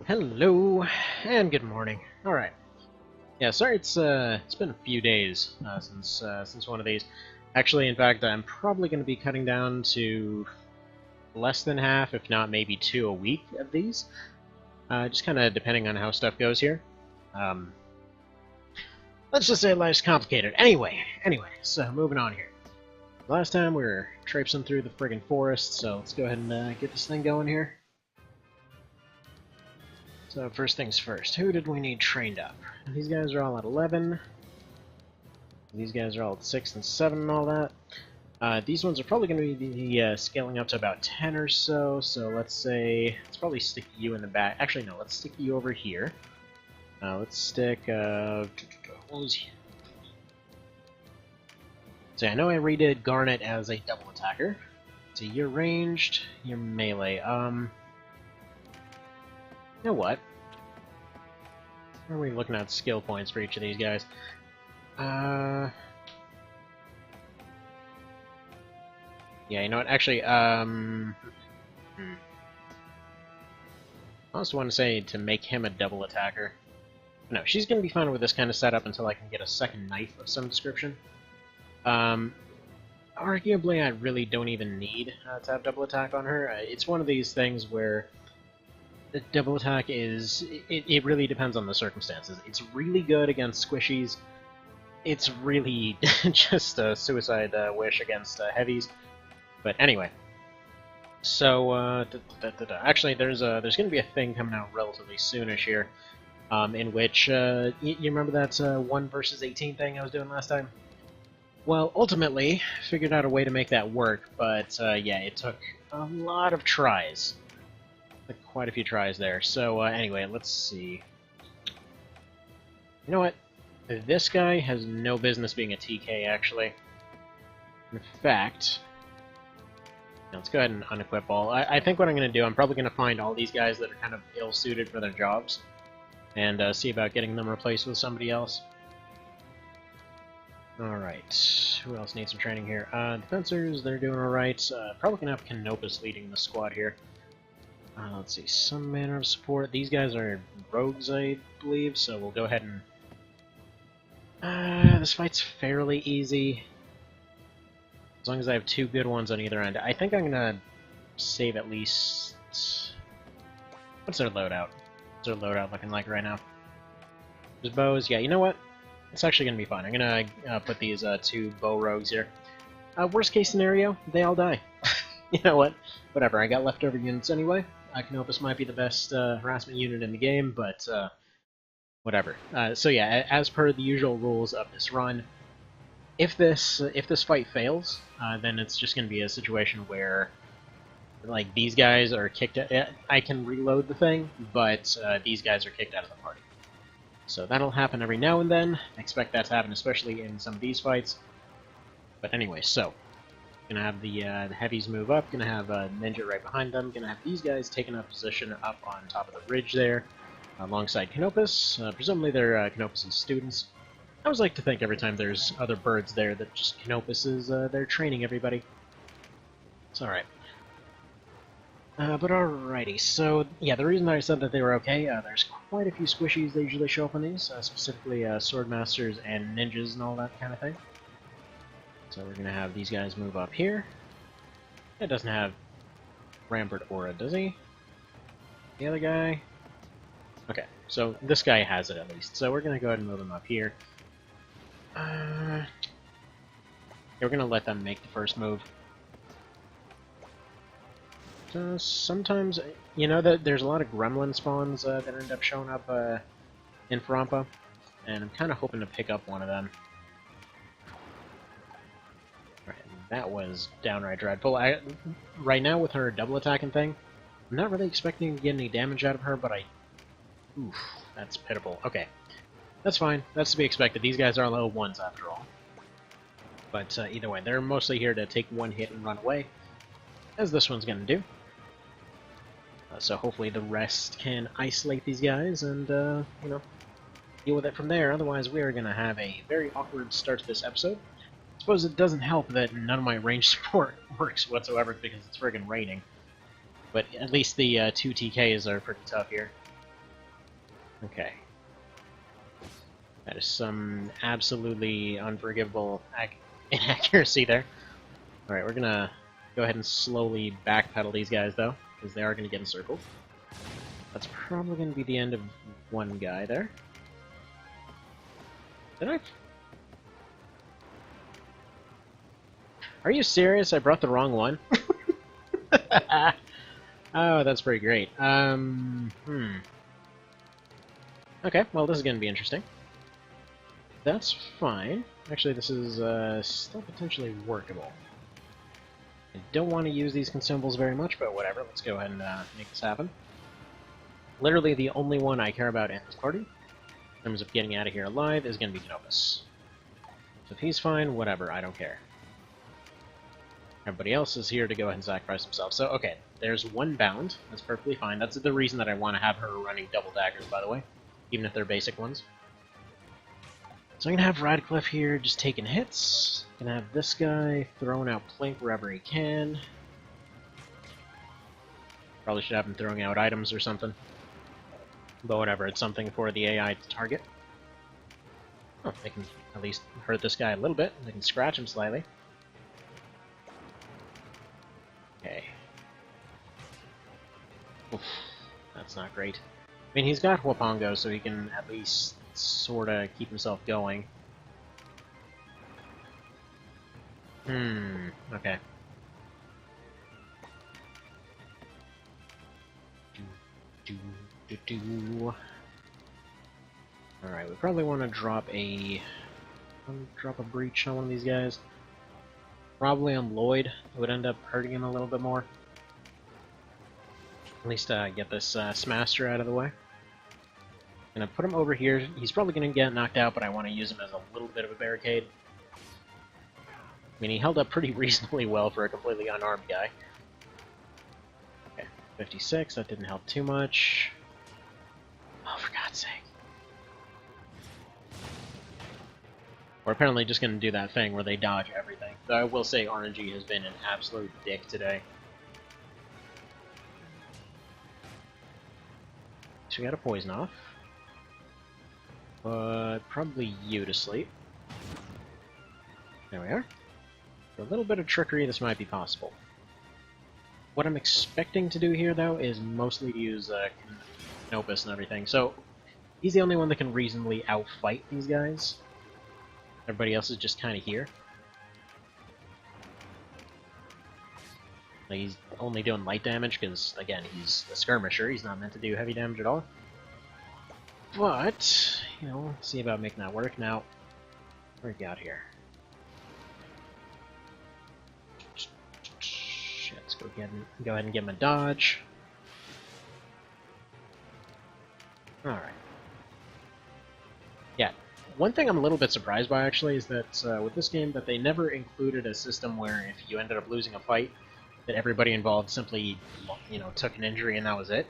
Hello, and good morning. Alright. Yeah, sorry it's been a few days since one of these. Actually, in fact, I'm probably going to be cutting down to less than half, if not maybe two a week of these. Just kind of depending on how stuff goes here. Um, let's just say life's complicated. Anyway, so moving on here. Last time we were traipsing through the friggin' forest, so let's go ahead and get this thing going here. So first things first, who did we need trained up? These guys are all at 11. These guys are all at 6 and 7 and all that. These ones are probably going to be scaling up to about 10 or so, so let's say, let's probably stick you in the back. Actually, no, let's stick you over here. Let's stick, what was he? So I know I redid Garnet as a double attacker. So you're ranged, you're melee. You know what? Where are we looking at skill points for each of these guys? Yeah, you know what? Actually, I also want to say to make him a double attacker. No, she's going to be fine with this kind of setup until I can get a second knife of some description. Arguably, I really don't even need to have double attack on her. It's one of these things where the double attack is... It really depends on the circumstances. It's really good against squishies. It's really just a suicide wish against heavies. But anyway. So, actually, there's going to be a thing coming out relatively soonish here, in which, you remember that 1 versus 18 thing I was doing last time? Well, ultimately, figured out a way to make that work, but yeah, it took a lot of tries. Quite a few tries there. So anyway, let's see. You know what? This guy has no business being a TK, actually. In fact, let's go ahead and unequip all. I think what I'm going to do, I'm probably going to find all these guys that are kind of ill-suited for their jobs, and see about getting them replaced with somebody else. Alright, who else needs some training here? Defensors, they're doing alright. Probably going to have Canopus leading the squad here. Let's see, some manner of support. These guys are rogues, I believe, so we'll go ahead and... this fight's fairly easy. As long as I have 2 good ones on either end. I think I'm gonna save at least... What's their loadout? What's their loadout looking like right now? There's bows. Yeah, you know what? It's actually gonna be fine. I'm gonna put these 2 bow rogues here. Worst case scenario, they all die. You know what? Whatever, I got leftover units anyway. Canopus might be the best harassment unit in the game, but whatever. So yeah, as per the usual rules of this run, if this fight fails, then it's just going to be a situation where, like, these guys are kicked out. I can reload the thing, but these guys are kicked out of the party. So that'll happen every now and then. I expect that to happen, especially in some of these fights. But anyway, so. Gonna have the heavies move up, gonna have Ninja right behind them, gonna have these guys taking up position up on top of the ridge there, alongside Canopus. Presumably they're Canopus' students. I always like to think every time there's other birds there that just Canopus is they're training everybody. It's alright. But alrighty, so yeah, the reason I said that they were okay, there's quite a few squishies that usually show up on these, specifically Swordmasters and Ninjas and all that kind of thing. So we're going to have these guys move up here. It doesn't have Rampart Aura, does he? The other guy? Okay, so this guy has it at least. So we're going to go ahead and move him up here. Yeah, we're going to let them make the first move. Sometimes, you know that there's a lot of gremlin spawns that end up showing up in Farampa, and I'm kind of hoping to pick up one of them. That was downright dreadful. Right now, with her double attacking thing, I'm not really expecting to get any damage out of her, but oof, that's pitiful. Okay, that's fine. That's to be expected. These guys are level 1s after all. But either way, they're mostly here to take 1 hit and run away, as this one's going to do. So hopefully the rest can isolate these guys and, you know, deal with it from there. Otherwise, we are going to have a very awkward start to this episode. I suppose it doesn't help that none of my range support works whatsoever because it's friggin' raining. But at least the 2 TKs are pretty tough here. Okay. That is some absolutely unforgivable inaccuracy there. Alright, we're gonna go ahead and slowly backpedal these guys, though, because they are gonna get encircled. That's probably gonna be the end of one guy there. Did I... Are you serious? I brought the wrong one? Oh, that's pretty great. Okay, well, this is gonna be interesting. That's fine. Actually, this is still potentially workable. I don't want to use these consumables very much, but whatever. Let's go ahead and make this happen. Literally, the only one I care about in this party, in terms of getting out of here alive, is going to be Canopus. So if he's fine, whatever. I don't care. Everybody else is here to go ahead and sacrifice himself. So, okay, there's one bound. That's perfectly fine. That's the reason that I want to have her running double daggers, by the way, even if they're basic ones. So I'm going to have Radcliffe here just taking hits. I'm going to have this guy throwing out Plink wherever he can. Probably should have him throwing out items or something. But whatever, it's something for the AI to target. Oh, they can at least hurt this guy a little bit. They can scratch him slightly. Okay. Oof, that's not great. I mean, he's got Wapongo, so he can at least sorta keep himself going. Okay. Alright, we probably want to drop a breach on one of these guys. Probably on Lloyd. It would end up hurting him a little bit more. At least get this Smaster out of the way. Gonna put him over here. He's probably gonna get knocked out, but I want to use him as a little bit of a barricade. I mean, he held up pretty reasonably well for a completely unarmed guy. Okay, 56, that didn't help too much. Oh, for God's sake. We're apparently just gonna do that thing where they dodge everything. Though I will say RNG has been an absolute dick today. So we got a poison off. But probably you to sleep. There we are. For a little bit of trickery, this might be possible. What I'm expecting to do here, though, is mostly to use Canopus and everything. So, he's the only one that can reasonably outfight these guys. Everybody else is just kind of here. Like, he's only doing light damage because, again, he's a skirmisher. He's not meant to do heavy damage at all. But, you know, let's see about making that work. Now, what do we got here? Shit, let's go ahead and give him a dodge. Alright. Yeah, one thing I'm a little bit surprised by, actually, is that with this game, that they never included a system where if you ended up losing a fight, that everybody involved simply, you know, took an injury and that was it.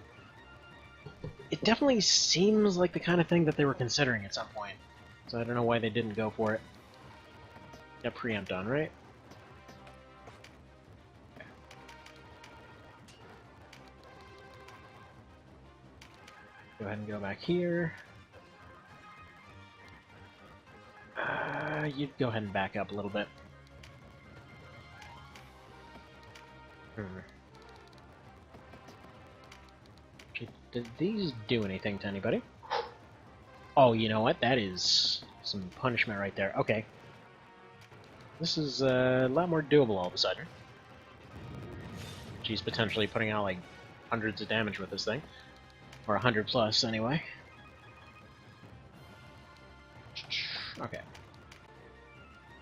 It definitely seems like the kind of thing that they were considering at some point. So I don't know why they didn't go for it. Got preempt on, right? Okay. Go ahead and go back here. You'd go ahead and back up a little bit. Did these do anything to anybody? Oh, you know what? That is some punishment right there. Okay. This is a lot more doable all of a sudden. She's potentially putting out like hundreds of damage with this thing. Or 100 plus, anyway. Okay.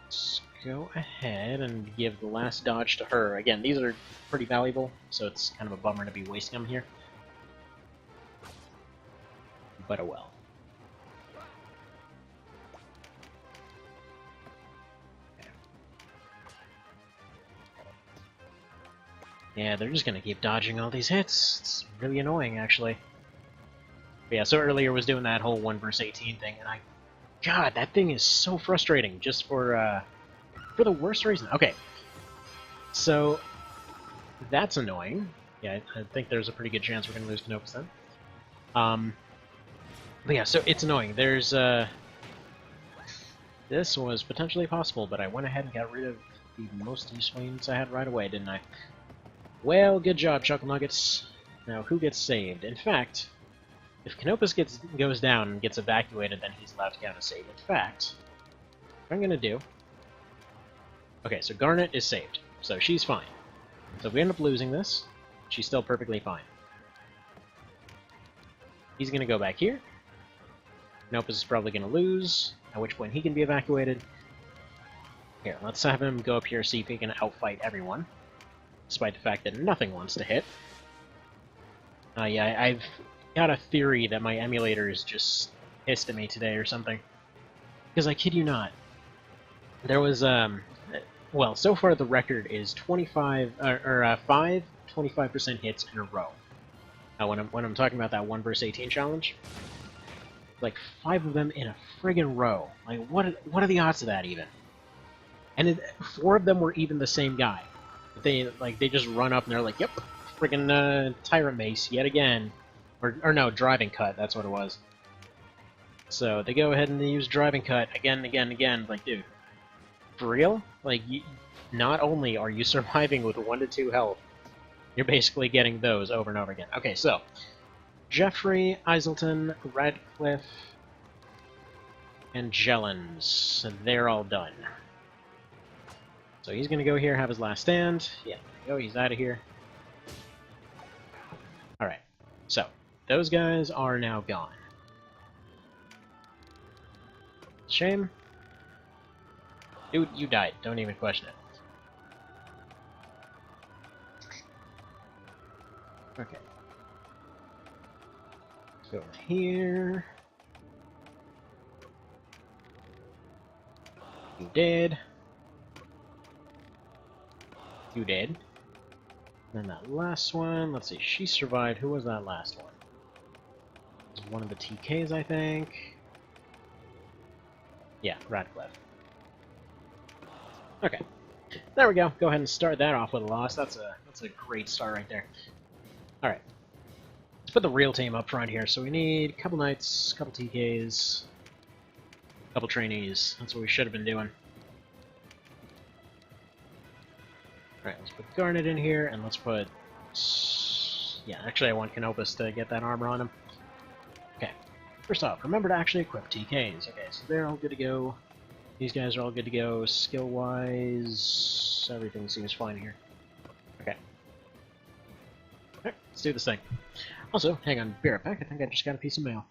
Let's go ahead and give the last dodge to her. Again, these are pretty valuable, so it's kind of a bummer to be wasting them here. But oh well. Okay. Yeah, they're just gonna keep dodging all these hits. It's really annoying, actually. But yeah, so earlier was doing that whole 1 versus 18 thing, and God, that thing is so frustrating, just for the worst reason. Okay, so that's annoying. Yeah, I think there's a pretty good chance we're gonna lose Canopus then. But yeah, so it's annoying. There's, this was potentially possible, but I went ahead and got rid of the most useful units I had right away, didn't I? Well, good job, Chuckle Nuggets. Now, who gets saved? In fact, if Canopus goes down and gets evacuated, then he's allowed to count a save. In fact, what I'm gonna do... Okay, so Garnet is saved, so she's fine. So if we end up losing this, she's still perfectly fine. He's gonna go back here. Canopus is probably gonna lose, at which point he can be evacuated. Here, let's have him go up here, see if he can outfight everyone, despite the fact that nothing wants to hit. Yeah, I've got a theory that my emulator is just pissed at me today or something. Because I kid you not, there was, well, so far the record is 5 25% hits in a row. When I'm talking about that 1 vs 18 challenge, like 5 of them in a friggin' row. Like, what are the odds of that even? And 4 of them were even the same guy. They just run up and they're like, yep, friggin' Tyrant Mace yet again. Or no, Driving Cut, that's what it was. So they go ahead and they use Driving Cut again and again and again. Like, dude, for real? Like, not only are you surviving with 1 to 2 health, you're basically getting those over and over again. Okay, so Jeffrey, Iselton, Radcliffe, and Jellens. They're all done. So he's gonna go here, have his last stand. Yeah, there you go, he's out of here. Alright, so those guys are now gone. Shame. Dude, you died. Don't even question it. Okay. Let's go over here. You dead. You dead. Then that last one, let's see, she survived. Who was that last one? It was one of the TKs, I think. Yeah, Radcliffe. Okay. There we go. Go ahead and start that off with a loss. That's a great start right there. Alright. Let's put the real team up front here. So we need a couple knights, a couple TKs, a couple trainees. That's what we should have been doing. Alright, let's put Garnet in here, and let's put... Yeah, actually I want Canopus to get that armor on him. Okay. First off, remember to actually equip TKs. Okay, so they're all good to go. These guys are all good to go. Skill-wise, everything seems fine here. Okay. Alright, let's do this thing. Also, hang on, be right back. I think I just got a piece of mail.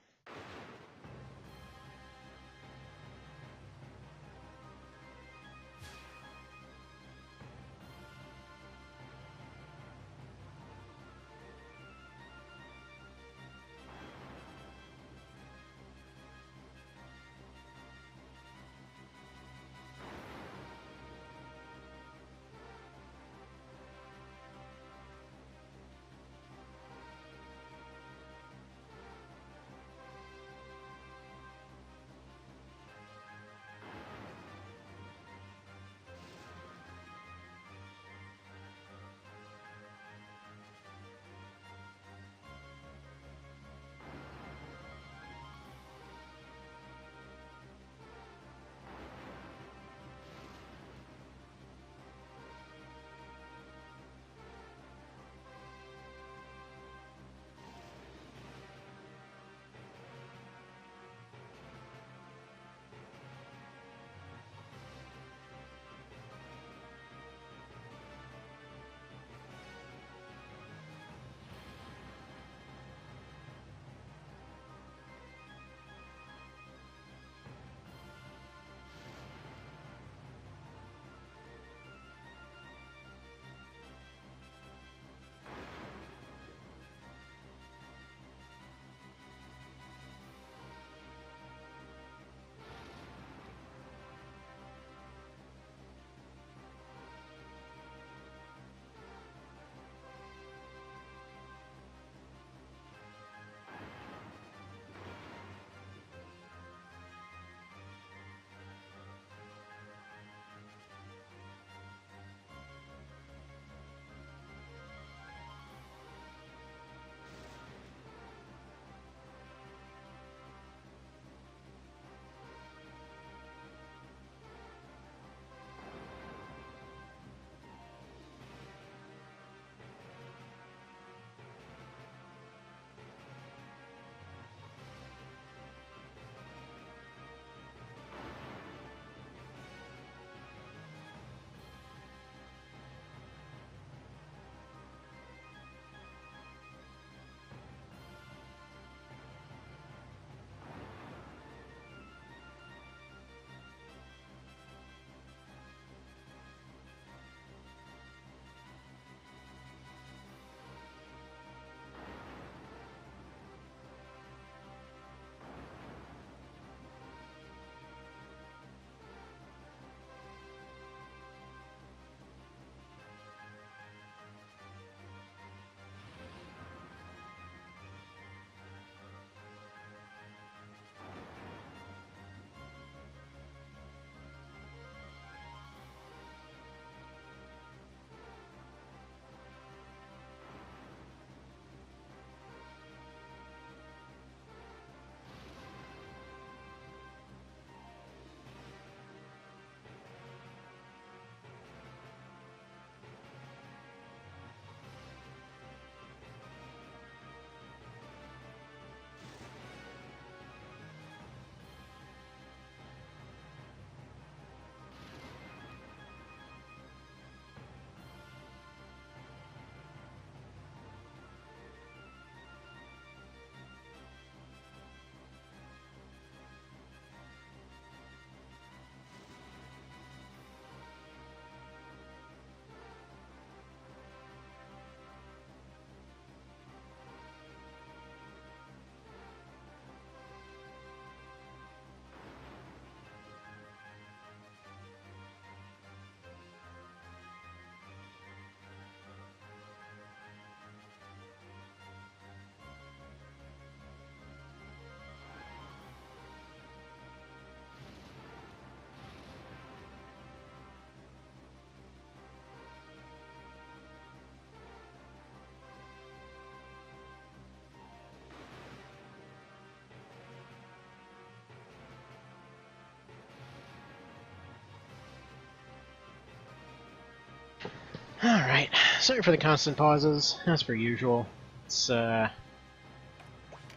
Alright, sorry for the constant pauses, as per usual. It's, you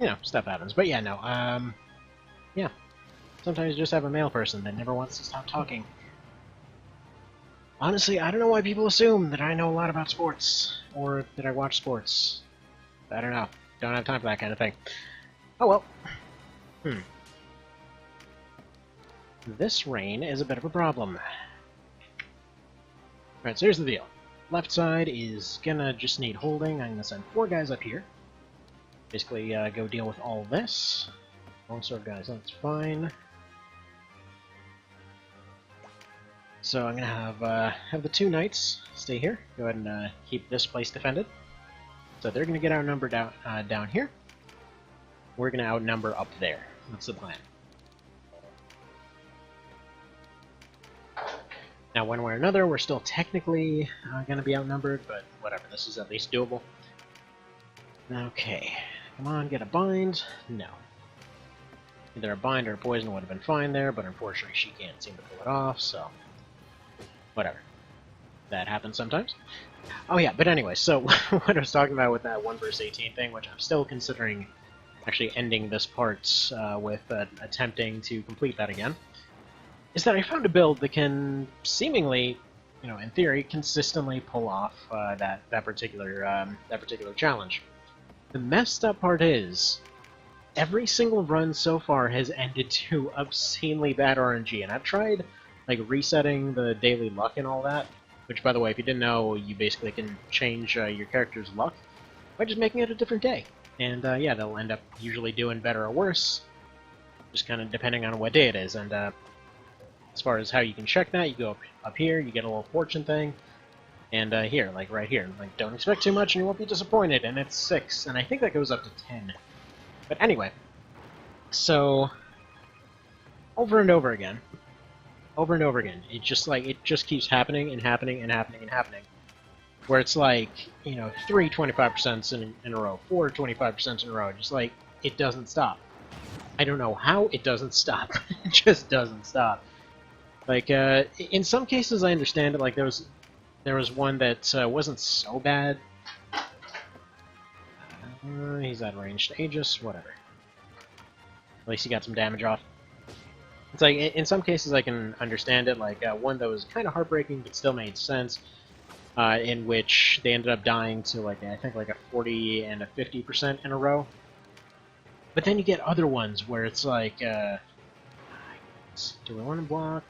know, stuff happens. But yeah, no, yeah. Sometimes you just have a male person that never wants to stop talking. Honestly, I don't know why people assume that I know a lot about sports, or that I watch sports. I don't know. Don't have time for that kind of thing. Oh well. This rain is a bit of a problem. Alright, so here's the deal. Left side is gonna just need holding. I'm gonna send 4 guys up here. Basically, go deal with all this. Longsword guys, that's fine. So I'm gonna have the 2 knights stay here. Go ahead and keep this place defended. So they're gonna get outnumbered down here. We're gonna outnumber up there. That's the plan. Now, one way or another, we're still technically gonna be outnumbered, but whatever. This is at least doable. Okay, come on, get a bind. No. Either a bind or a poison would have been fine there, but unfortunately she can't seem to pull it off, so whatever. That happens sometimes. Oh yeah, but anyway, so what I was talking about with that 1 versus 18 thing, which I'm still considering actually ending this part with attempting to complete that again, is that I found a build that can seemingly, you know, in theory, consistently pull off that particular challenge. The messed up part is, every single run so far has ended to obscenely bad RNG, and I've tried like resetting the daily luck and all that, which, by the way, if you didn't know, you basically can change your character's luck by just making it a different day. And yeah, they'll end up usually doing better or worse, just kind of depending on what day it is. And as far as how you can check that, you go up here, you get a little fortune thing, and here, like right here, like don't expect too much and you won't be disappointed, and it's 6, and I think that goes up to 10. But anyway, so over and over again, it just keeps happening and happening and happening and happening. Where it's like, you know, 3 25% in a row, 4 25% in a row, just like, it doesn't stop. I don't know how it doesn't stop. It just doesn't stop. Like, in some cases I understand it, like there was one that wasn't so bad. He's at ranged Aegis, whatever. At least he got some damage off. It's like, in some cases I can understand it, like one that was kind of heartbreaking but still made sense, in which they ended up dying to, like, I think like a 40 and a 50% in a row. But then you get other ones where it's like, do we want to block?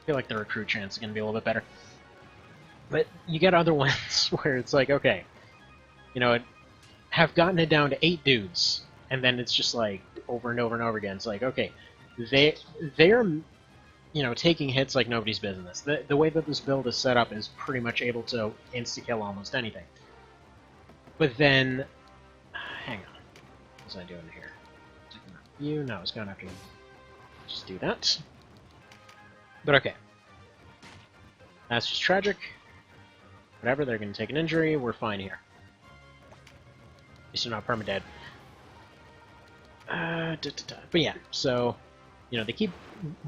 I feel like the recruit chance is going to be a little bit better. But you get other ones where it's like, okay, you know, have gotten it down to 8 dudes, and then it's just like, over and over and over again, it's like, okay, they're, you know, taking hits like nobody's business. The way that this build is set up is pretty much able to insta-kill almost anything. But then, hang on, what was I doing here? You? No, I was going after you. Just do that. But okay. That's just tragic. Whatever, they're going to take an injury, we're fine here. At least they're not permadead. But yeah, so, you know, they keep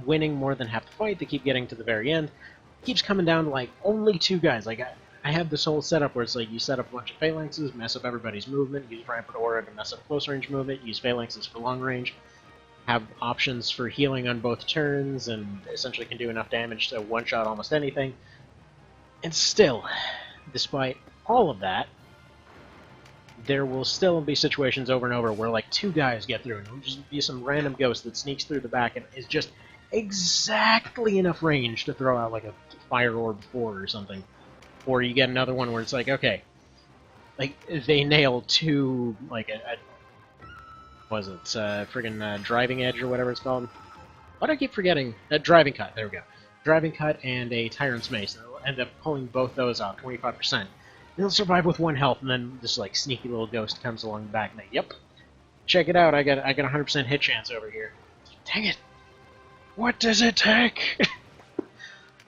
winning more than half the fight, they keep getting to the very end. It keeps coming down to, like, only 2 guys. Like, I have this whole setup where it's like, you set up a bunch of phalanxes, mess up everybody's movement, use Rampart Aura to mess up close range movement, use phalanxes for long range, have options for healing on both turns, and essentially can do enough damage to one-shot almost anything. And still, despite all of that, there will still be situations over and over where, like, 2 guys get through, and it'll just be some random ghost that sneaks through the back and is just exactly enough range to throw out, like, a fire orb 4 or something. Or you get another one where it's like, okay, like, they nail 2, like, what is it, friggin' driving edge or whatever it's called? Why do I keep forgetting? Driving cut, there we go. Driving cut and a tyrant's mace, and they'll end up pulling both those out, 25%. They'll survive with 1 health, and then this, like, sneaky little ghost comes along the back and they, yep, check it out, I got 100% hit chance over here. Dang it! What does it take?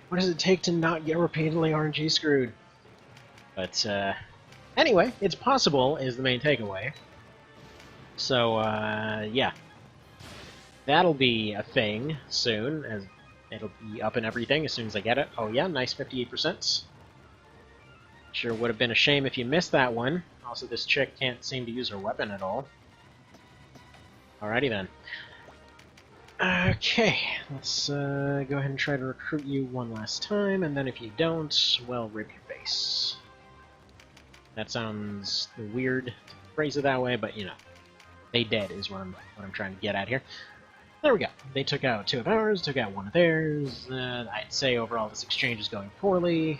What does it take to not get repeatedly RNG screwed? But, anyway, it's possible is the main takeaway. So, yeah. That'll be a thing soon, as it'll be up and everything as soon as I get it. Oh yeah, nice 58%. Sure would have been a shame if you missed that one. Also, this chick can't seem to use her weapon at all. Alrighty then. Okay, let's go ahead and try to recruit you one last time, and then if you don't, well, rip your face. That sounds weird to phrase it that way, but you know, they dead is what I'm trying to get at here. There we go. They took out 2 of ours, took out 1 of theirs. I'd say overall this exchange is going poorly.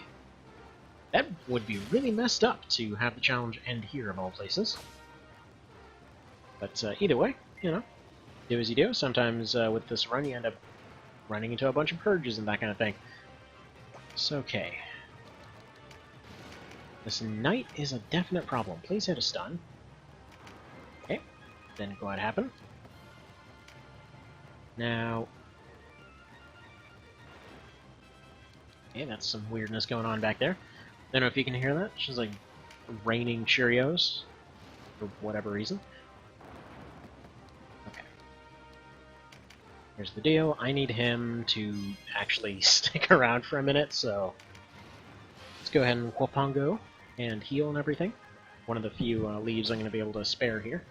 That would be really messed up to have the challenge end here of all places. But either way, you know, do as you do. Sometimes with this run you end up running into a bunch of purges and that kind of thing. So, okay. This knight is a definite problem. Please hit a stun. Okay, didn't quite happen. Now... okay, that's some weirdness going on back there. Don't know if you can hear that. She's like raining Cheerios for whatever reason. Okay. Here's the deal. I need him to actually stick around for a minute, so let's go ahead and Wapongo and heal and everything. One of the few leaves I'm going to be able to spare here.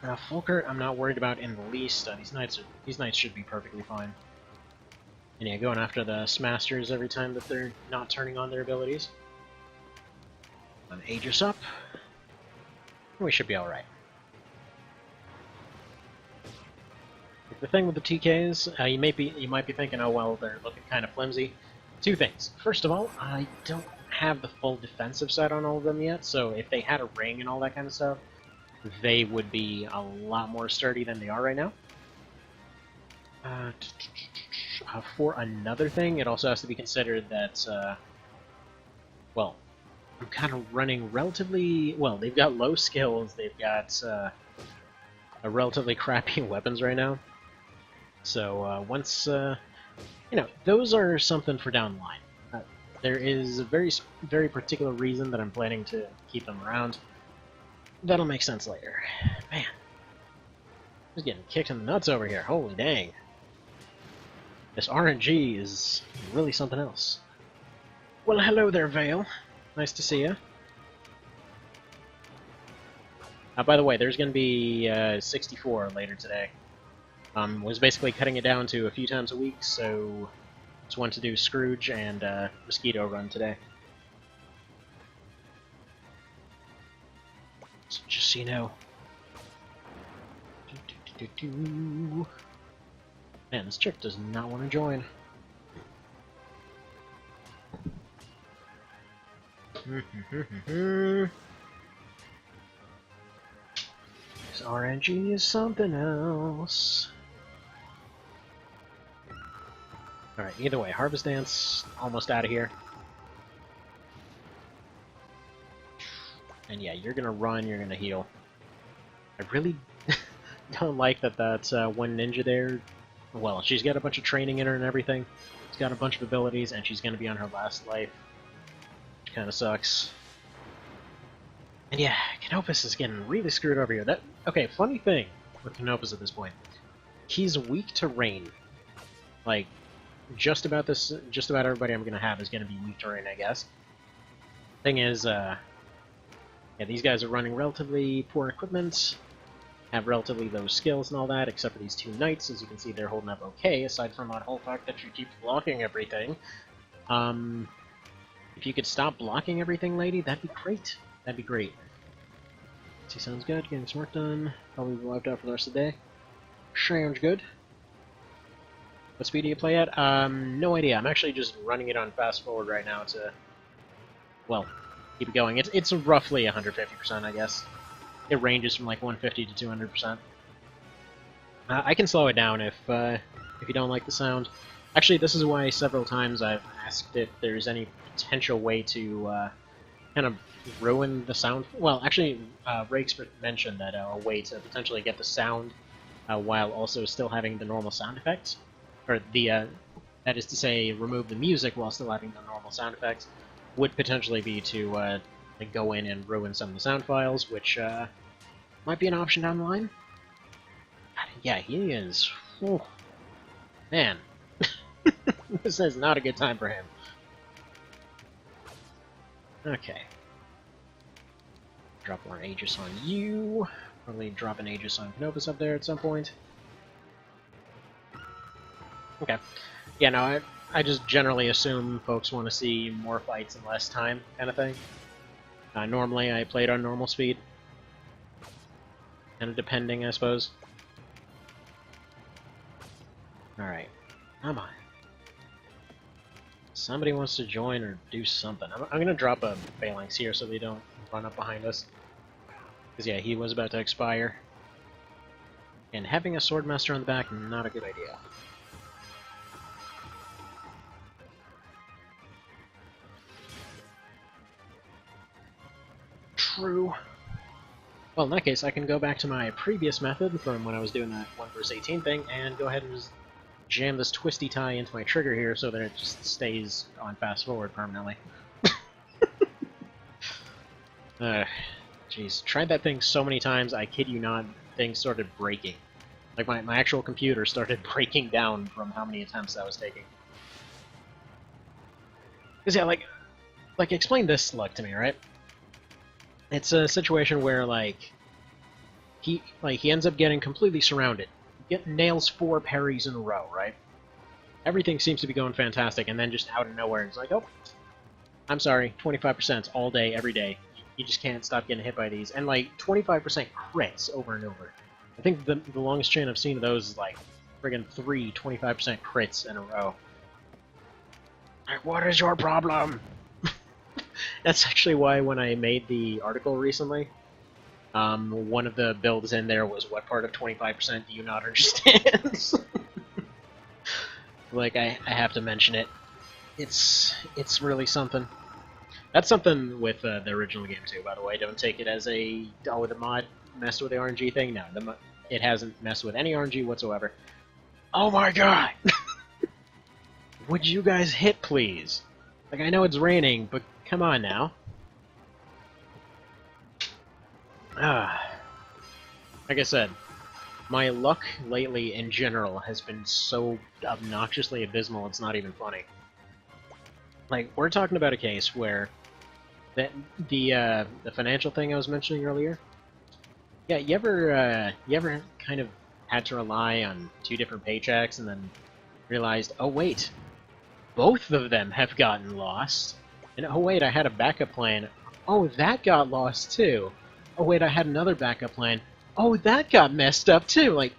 Fulkert, I'm not worried about in the least. These knights should be perfectly fine. And yeah, going after the Smasters every time that they're not turning on their abilities. Aegis up. We should be alright. The thing with the TKs, you might be thinking, oh well, they're looking kind of flimsy. 2 things. First of all, I don't have the full defensive set on all of them yet, so if they had a ring and all that kind of stuff, they would be a lot more sturdy than they are right now. For another thing, it also has to be considered that, well, I'm kind of running relatively... well, they've got low skills, they've got a relatively crappy weapons right now. So, once, you know, those are something for down the line. There is a very particular reason that I'm planning to keep them around. That'll make sense later. Man. Just getting kicked in the nuts over here, holy dang. This RNG is really something else. Well, hello there, Vale. Nice to see you. By the way, there's going to be 64 later today. Was basically cutting it down to a few times a week, so just wanted to do Scrooge and Mosquito Run today. So just so you know. Man, this chick does not want to join. This RNG is something else. Alright, either way, Harvest Dance, almost out of here. And yeah, you're gonna run, you're gonna heal. I really don't like that that's one ninja there. Well, she's got a bunch of training in her and everything. She's got a bunch of abilities, and she's gonna be on her last life. Which kinda sucks. And yeah, Canopus is getting really screwed over here. Okay, funny thing with Canopus at this point. He's weak to rain. Like, just about everybody I'm gonna have is gonna be weak to rain, I guess. Thing is, yeah, these guys are running relatively poor equipment, have relatively low skills and all that, except for these 2 knights. As you can see, they're holding up okay, aside from that whole fact that she keeps blocking everything. If you could stop blocking everything, lady, that'd be great. That'd be great. See, sounds good. Getting some work done. Probably wiped out for the rest of the day. Sounds good. What speed do you play at? No idea. I'm actually just running it on fast forward right now to, well, keep it going. It's roughly 150%, I guess. It ranges from like 150 to 200%. I can slow it down if you don't like the sound. Actually, this is why several times I've asked if there's any potential way to kind of ruin the sound. Well, actually, Rakes mentioned that a way to potentially get the sound while also still having the normal sound effects, or the that is to say, remove the music while still having the normal sound effects, would potentially be to go in and ruin some of the sound files, which might be an option down the line. Yeah, he is. Whew. Man, this is not a good time for him. Okay. Drop more Aegis on you. Probably drop an Aegis on Canopus up there at some point. Okay. Yeah, no, I just generally assume folks want to see more fights in less time, kind of thing. Normally I played on normal speed. Kind of depending, I suppose. Alright. Come on. Somebody wants to join or do something. I'm gonna drop a Phalanx here so they don't run up behind us. Because, yeah, he was about to expire. And having a Swordmaster on the back, not a good idea. True. Well, in that case, I can go back to my previous method from when I was doing that 1 vs 18 thing, and go ahead and just jam this twisty tie into my trigger here so that it just stays on fast forward permanently. Jeez, tried that thing so many times, I kid you not, things started breaking. Like, my actual computer started breaking down from how many attempts I was taking. Because, yeah, like, explain this luck to me, right? It's a situation where, like, he ends up getting completely surrounded. Nails 4 parries in a row, right? Everything seems to be going fantastic, and then just out of nowhere, it's like, oh, I'm sorry, 25% all day, every day. You just can't stop getting hit by these. And, like, 25% crits over and over. I think the longest chain I've seen of those is, like, friggin' 3 25% crits in a row. Like, what is your problem? That's actually why when I made the article recently, one of the builds in there was, what part of 25% do you not understand? Like, I have to mention it. It's really something. That's something with the original game too, by the way. Don't take it as a, oh, the mod messed with the RNG thing. No, it hasn't messed with any RNG whatsoever. Oh my god! Would you guys hit, please? Like, I know it's raining, but come on now. Like I said, my luck lately in general has been so obnoxiously abysmal it's not even funny. Like, we're talking about a case where the financial thing I was mentioning earlier. Yeah, you ever kind of had to rely on 2 different paychecks and then realized, oh wait, both of them have gotten lost, and oh wait, I had a backup plan. Oh, that got lost too. Oh wait, I had another backup plan. Oh, that got messed up too. Like,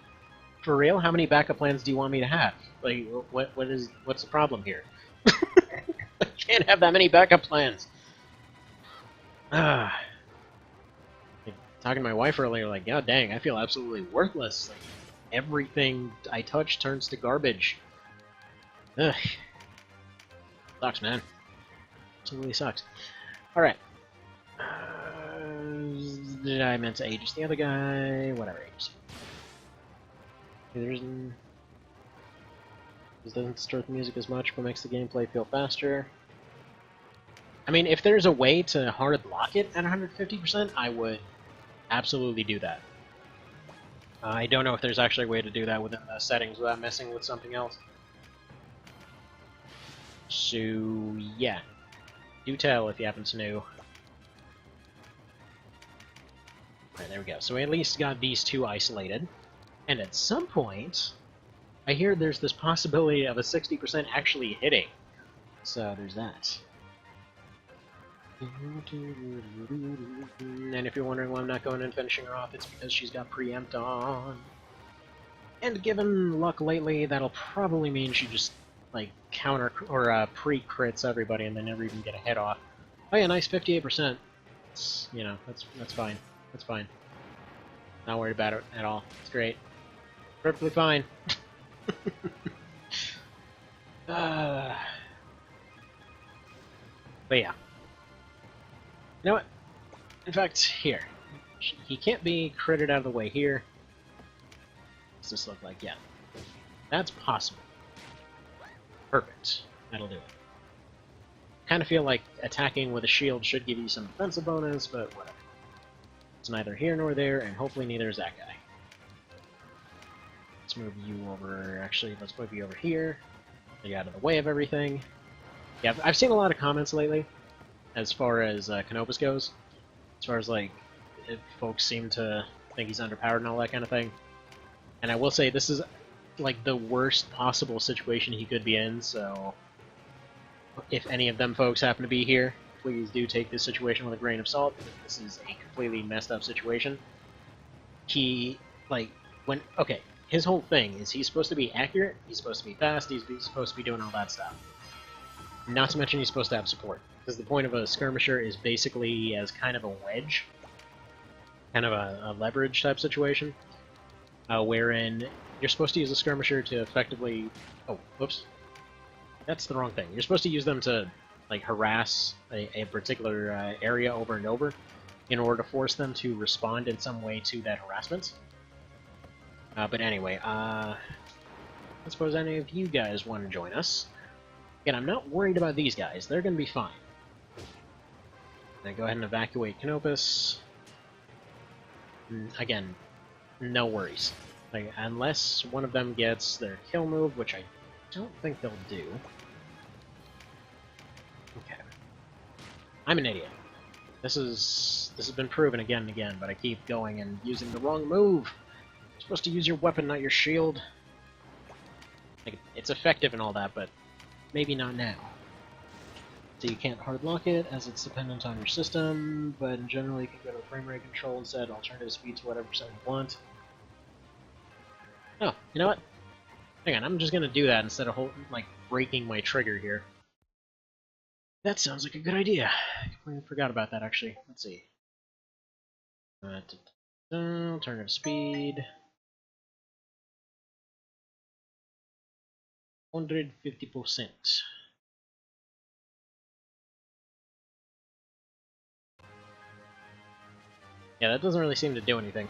for real? How many backup plans do you want me to have? Like, what's the problem here? I can't have that many backup plans. Like, talking to my wife earlier, like, god dang, I feel absolutely worthless. Like, everything I touch turns to garbage. Ugh. Sucks, man. Absolutely sucks. Alright. I meant to Aegis the other guy. Whatever, Aegis. This doesn't distort the music as much, but makes the gameplay feel faster. I mean, if there's a way to hard lock it at 150%, I would absolutely do that. I don't know if there's actually a way to do that within the settings without messing with something else. So, yeah. Do tell if you happen to know. Alright, there we go. So we at least got these 2 isolated. And at some point, I hear there's this possibility of a 60% actually hitting. So there's that. And if you're wondering why I'm not going and finishing her off, it's because she's got preempt on. And given luck lately, that'll probably mean she just, like, counter or pre-crits everybody and then never even get a hit off. Oh yeah, nice 58%. It's, you know, that's fine. That's fine. Not worried about it at all. It's great. Perfectly fine. But yeah. You know what? In fact, here. He can't be critted out of the way here. What's this look like? Yeah. That's possible. Perfect. That'll do it. Kind of feel like attacking with a shield should give you some defensive bonus, but whatever. It's neither here nor there, and hopefully neither is that guy. Let's move you over. Actually, let's move you over here. Get out of the way of everything. Yeah, I've seen a lot of comments lately as far as Canopus goes. As far as, like, if folks seem to think he's underpowered and all that kind of thing. And I will say, this is, like, the worst possible situation he could be in, so if any of them folks happen to be here, please do take this situation with a grain of salt, because this is a completely messed up situation. He, like, okay, his whole thing is he's supposed to be accurate, he's supposed to be fast, he's supposed to be doing all that stuff. Not to mention he's supposed to have support, because the point of a skirmisher is basically as kind of a wedge, kind of a leverage type situation, wherein you're supposed to use a skirmisher to effectively... Oh, whoops. That's the wrong thing. You're supposed to use them to, like, harass a particular area over and over in order to force them to respond in some way to that harassment. But anyway, I suppose any of you guys want to join us. Again, I'm not worried about these guys. They're going to be fine. Then go ahead and evacuate Canopus. Again, no worries. Like, unless one of them gets their kill move, which I don't think they'll do. Okay. I'm an idiot. This has been proven again and again, but I keep going and using the wrong move. You're supposed to use your weapon, not your shield. Like, it's effective and all that, but maybe not now. So you can't hard lock it, as it's dependent on your system, but in general you can go to frame rate control and set alternative speed to whatever percent you want. Oh, you know what? Hang on, I'm just gonna do that instead of like breaking my trigger here. That sounds like a good idea. I completely forgot about that, actually. Let's see. Alternative speed. 150%. Yeah, that doesn't really seem to do anything.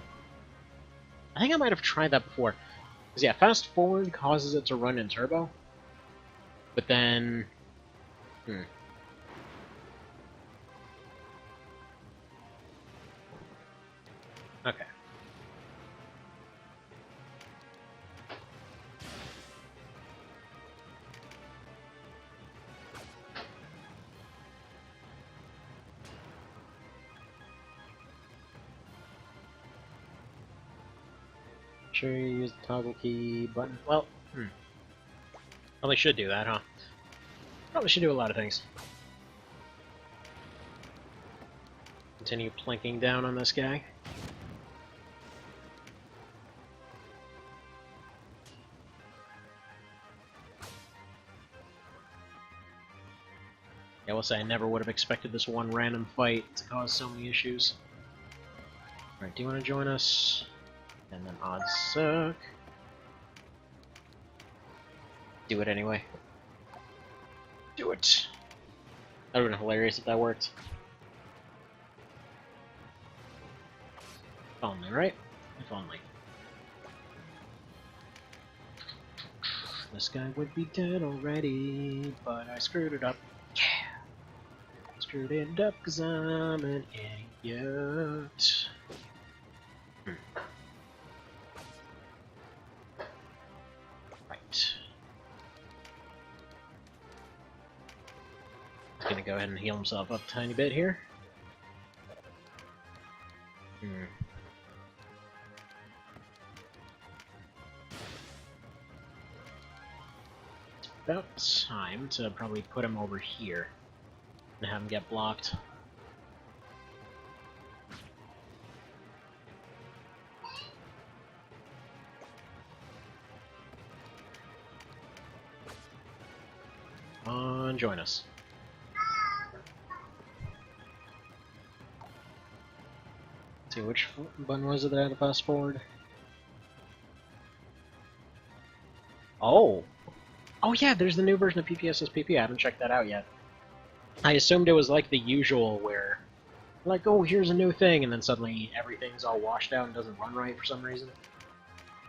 I think I might have tried that before. Because yeah, fast forward causes it to run in turbo. But then... Okay. Sure you use the toggle key button. Well, probably should do that, huh? Probably should do a lot of things. Continue plinking down on this guy. I will say I never would have expected this one random fight to cause so many issues. Alright, do you want to join us? And then odds suck. Do it anyway. Do it! That would have been hilarious if that worked. If only, right? If only. This guy would be dead already, but I screwed it up. Yeah! Screwed it up because I'm an idiot. Right. He's gonna go ahead and heal himself up a tiny bit here. It's about time to probably put him over here and have him get blocked. Join us. Let's see, which button was it that I had to fast forward? Oh! Oh yeah, there's the new version of PPSSPP. I haven't checked that out yet. I assumed it was like the usual where, like, oh, here's a new thing, and then suddenly everything's all washed out and doesn't run right for some reason.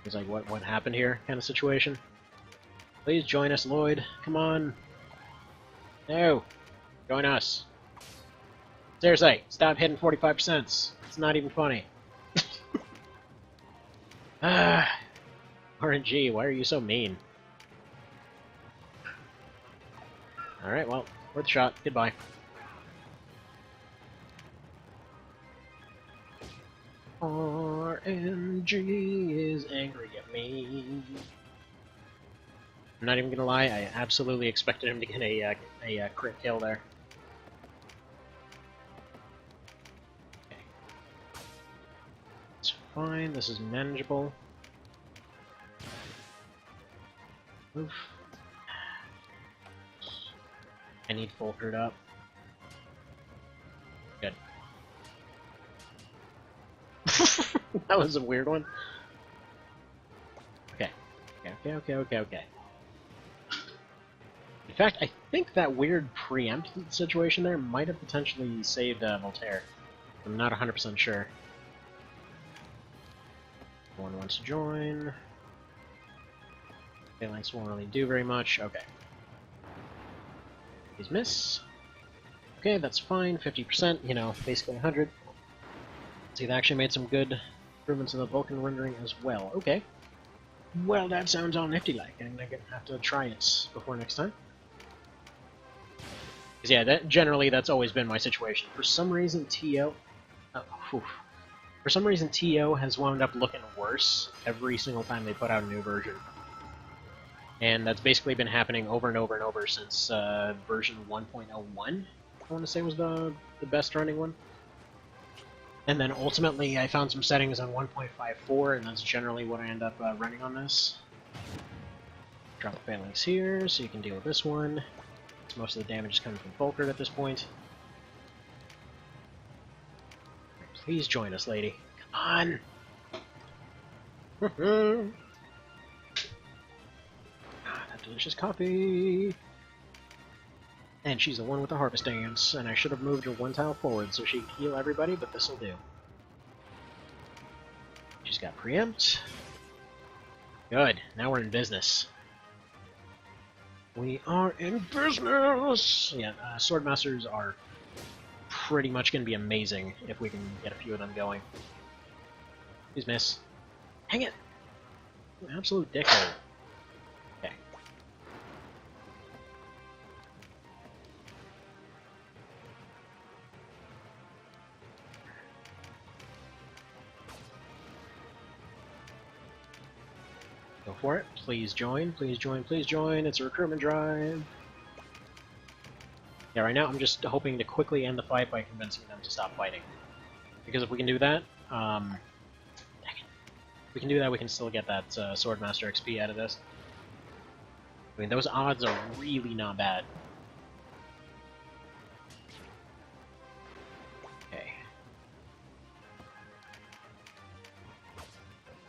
It's like, what happened here kind of situation. Please join us, Lloyd. Come on. No! Join us. Seriously, stop hitting 45%. It's not even funny. RNG, why are you so mean? Alright, well, worth a shot. Goodbye. RNG is angry at me. I'm not even gonna lie, I absolutely expected him to get a crit kill there. Okay. It's fine, this is manageable. Oof. I need Fulcred up. Good. That was a weird one. Okay. Okay. In fact, I think that weird preempt situation there might have potentially saved Voltaire. I'm not 100% sure. No one wants to join. Phalanx won't really do very much. Okay. Please miss. Okay, that's fine. 50%, you know, basically 100. See, they actually made some good improvements in the Vulcan rendering as well. Okay. Well, that sounds all nifty-like. I'm gonna have to try it before next time. Because, yeah, generally that's always been my situation. For some reason, TO... For some reason, TO has wound up looking worse every single time they put out a new version. And that's basically been happening over and over and over since version 1.01, I want to say was the best running one. And then ultimately I found some settings on 1.54, and that's generally what I end up running on this. Drop the phalanx here, so you can deal with this one. Most of the damage is coming from Fulcred at this point. Please join us, lady. Come on! That delicious coffee! And she's the one with the harvest dance, and I should have moved her one tile forward so she could heal everybody, but this'll do. She's got preempt. Good, now we're in business. We are in business! Yeah, Swordmasters are pretty much going to be amazing if we can get a few of them going. Please miss. Hang it! Absolute dickhole. Okay. Go for it. Please join, please join, please join. It's a recruitment drive. Yeah, right now I'm just hoping to quickly end the fight by convincing them to stop fighting. Because if we can do that, we can still get that Swordmaster XP out of this. I mean, those odds are really not bad. Okay.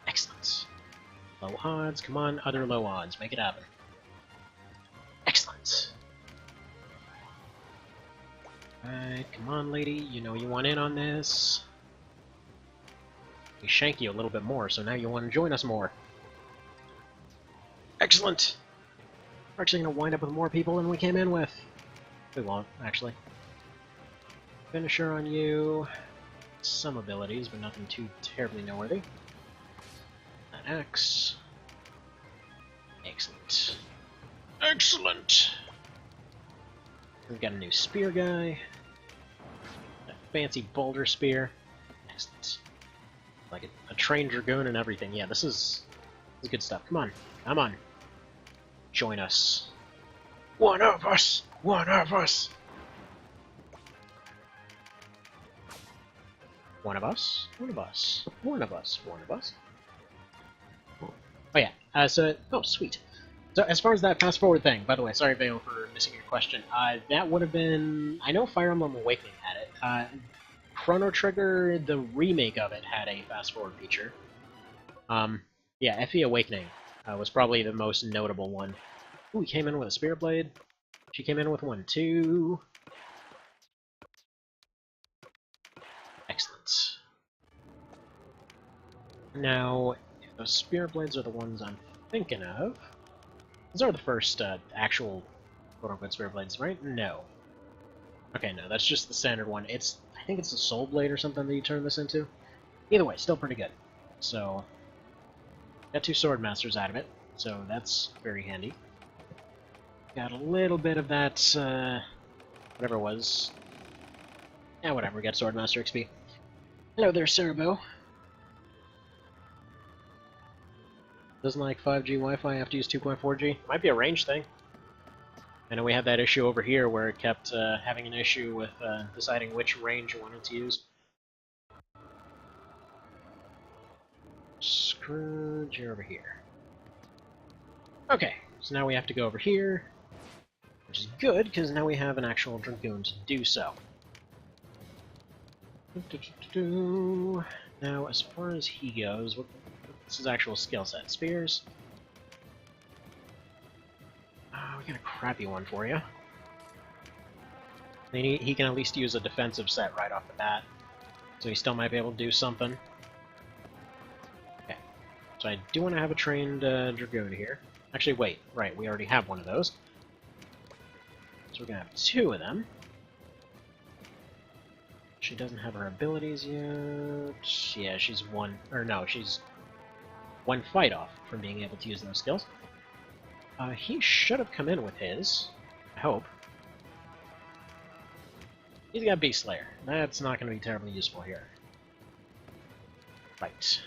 Excellent. Low odds, come on, other low odds, make it happen. Excellent. Alright, come on, lady, you know you want in on this. We shank you a little bit more, so now you want to join us more. Excellent! We're actually going to wind up with more people than we came in with. We won't, actually. Finisher on you. Some abilities, but nothing too terribly noteworthy. An axe. Excellent. Excellent! We've got a new spear guy. A fancy boulder spear. Excellent. Like a trained dragoon and everything. Yeah, this is good stuff. Come on. Come on. Join us. One of us! One of us! One of us? One of us. One of us. One of us. Oh yeah, oh sweet. So as far as that fast forward thing, by the way, sorry Vale for missing your question, that would have been, I know Fire Emblem Awakening had it, Chrono Trigger, the remake of it, had a fast forward feature. Yeah, FE Awakening was probably the most notable one. Ooh, he came in with a Spirit Blade. She came in with one too. Excellent. Now, if those Spirit Blades are the ones I'm thinking of, those are the first actual quote-unquote Spirit Blades, right? No. Okay, no, that's just the standard one. I think it's a Soul Blade or something that you turn this into. Either way, still pretty good. So, got 2 Swordmasters out of it, so that's very handy. Got a little bit of that, whatever it was. Yeah, whatever, we got Swordmaster XP. Hello there, Cerebro. Doesn't like 5G Wi-Fi have to use 2.4G? Might be a range thing. I know we had that issue over here where it kept having an issue with deciding which range you wanted to use. Scrooge, you're over here. Okay, so now we have to go over here, which is good, because now we have an actual Dragoon to do so. Now, as far as he goes, what's his actual skill set? Spears? We got a crappy one for you. He can at least use a defensive set right off the bat, so he still might be able to do something. Okay, so I do want to have a trained Dragoon here. Actually, wait, right, we already have one of those. So we're going to have two of them. She doesn't have her abilities yet. Yeah, she's one fight off from being able to use those skills. He should have come in with his, I hope. He's got Beast Slayer. That's not going to be terribly useful here. Right. Is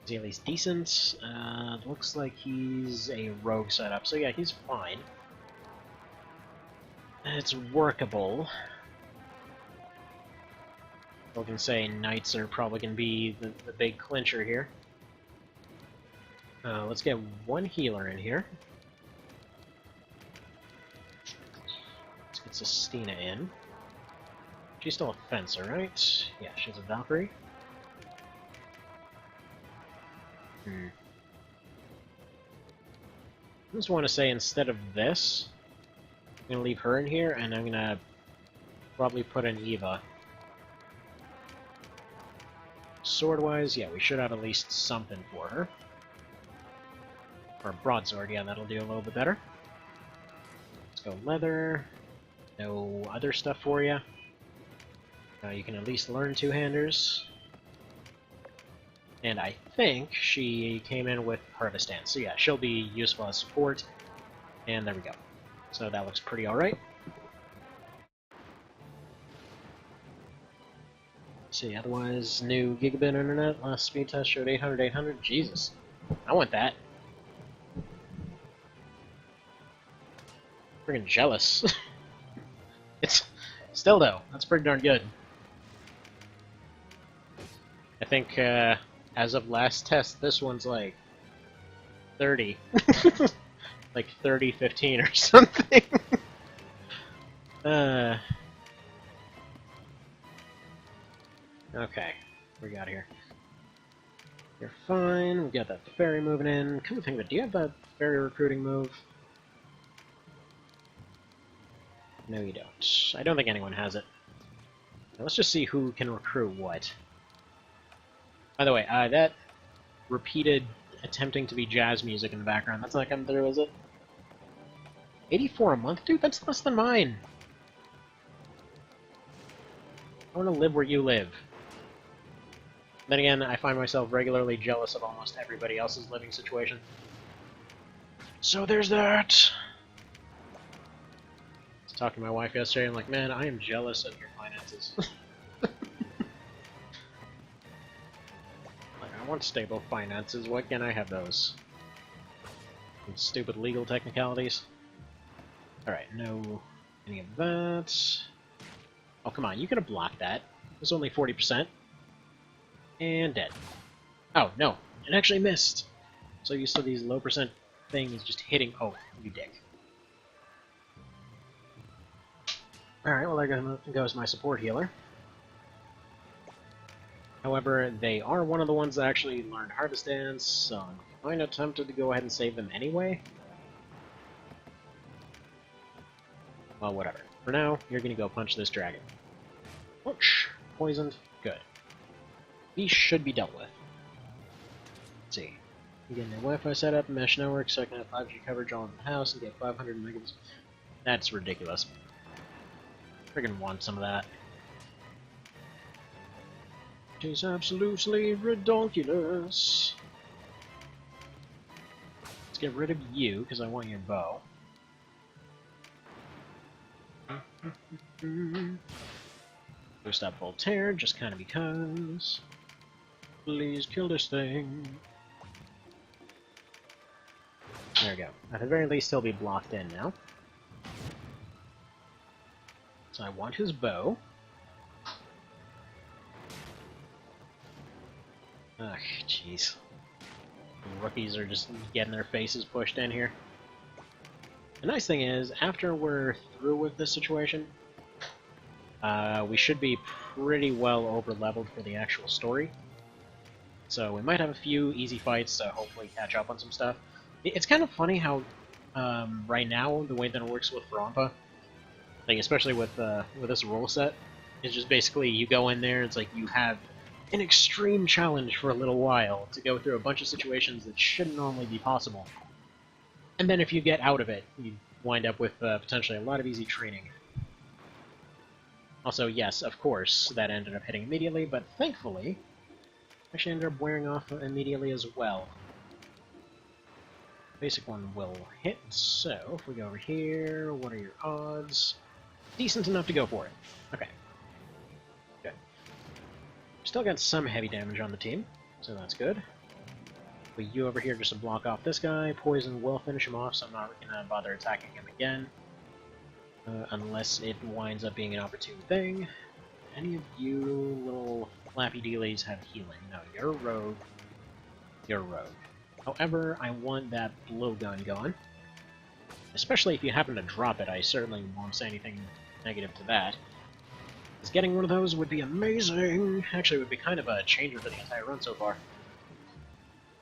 he at least decent? Looks like he's a rogue setup, so yeah, he's fine. It's workable. I can say knights are probably going to be the big clincher here. Let's get one healer in here. Let's get Sistina in. She's still a fencer, right? Yeah, she's a Valkyrie. I just want to say, instead of this, I'm going to leave her in here, and I'm going to probably put in Eva. Sword-wise, yeah, we should have at least something for her. Or broadsword, yeah, that'll do a little bit better. Let's go leather. No other stuff for you. You can at least learn two-handers. And I think she came in with Harvest Dance, so yeah, she'll be useful as support. And there we go. So that looks pretty alright. See, otherwise, new gigabit internet. Last speed test showed 800. Jesus. I want that. Friggin' jealous. It's still though, that's pretty darn good. I think as of last test, this one's like 30. Like 30-15 or something. Okay, what we got here? You're fine, we got that ferry moving in. Come to think of it, do you have that ferry recruiting move? No, you don't. I don't think anyone has it. Now, let's just see who can recruit what. By the way, that repeated attempting to be jazz music in the background, that's not coming through, is it? 84 a month? Dude, that's less than mine! I want to live where you live. Then again, I find myself regularly jealous of almost everybody else's living situation. So there's that! I was talking to my wife yesterday, I'm like, man, I am jealous of your finances. Like, I want stable finances, why can't I have those? Some stupid legal technicalities. Alright, no any of that. Oh, come on, you could have blocked that. It was only 40%. And dead. Oh, no, it actually missed. So used to these low percent things just hitting. Oh, you dick. Alright, well, there goes my support healer. However, they are one of the ones that actually learned Harvest Dance, so I'm kind of tempted to go ahead and save them anyway. Well, whatever. For now, you're gonna go punch this dragon. Ouch! Poisoned. Good. He should be dealt with. Let's see. You get your Wi-Fi setup, mesh network, so I can have 5G coverage all in the house and get 500 megabits. That's ridiculous. Friggin' want some of that. It is absolutely ridiculous. Let's get rid of you, because I want your bow. Boost up Voltaire, just kind of because. Please kill this thing. There we go. At the very least, he'll be blocked in now. So I want his bow. Ugh, jeez. Rookies are just getting their faces pushed in here. The nice thing is, after we're through with this situation, we should be pretty well over-leveled for the actual story. So we might have a few easy fights to hopefully catch up on some stuff. It's kind of funny how, right now, the way that it works with Rampa, like especially with this rule set, is just basically you go in there, it's like you have an extreme challenge for a little while to go through a bunch of situations that shouldn't normally be possible. And then if you get out of it, you wind up with potentially a lot of easy training. Also, yes, of course, that ended up hitting immediately, but thankfully, actually ended up wearing off immediately as well. Basic one will hit, so if we go over here, what are your odds? Decent enough to go for it. Okay. Good. Still got some heavy damage on the team, so that's good. Put you over here just to block off this guy. Poison will finish him off, so I'm not going to bother attacking him again. Unless it winds up being an opportune thing. Any of you little flappy dealies have healing? No, you're rogue. You're rogue. However, I want that blowgun going. Especially if you happen to drop it, I certainly won't say anything negative to that. Because getting one of those would be amazing! Actually, it would be kind of a changer for the entire run so far.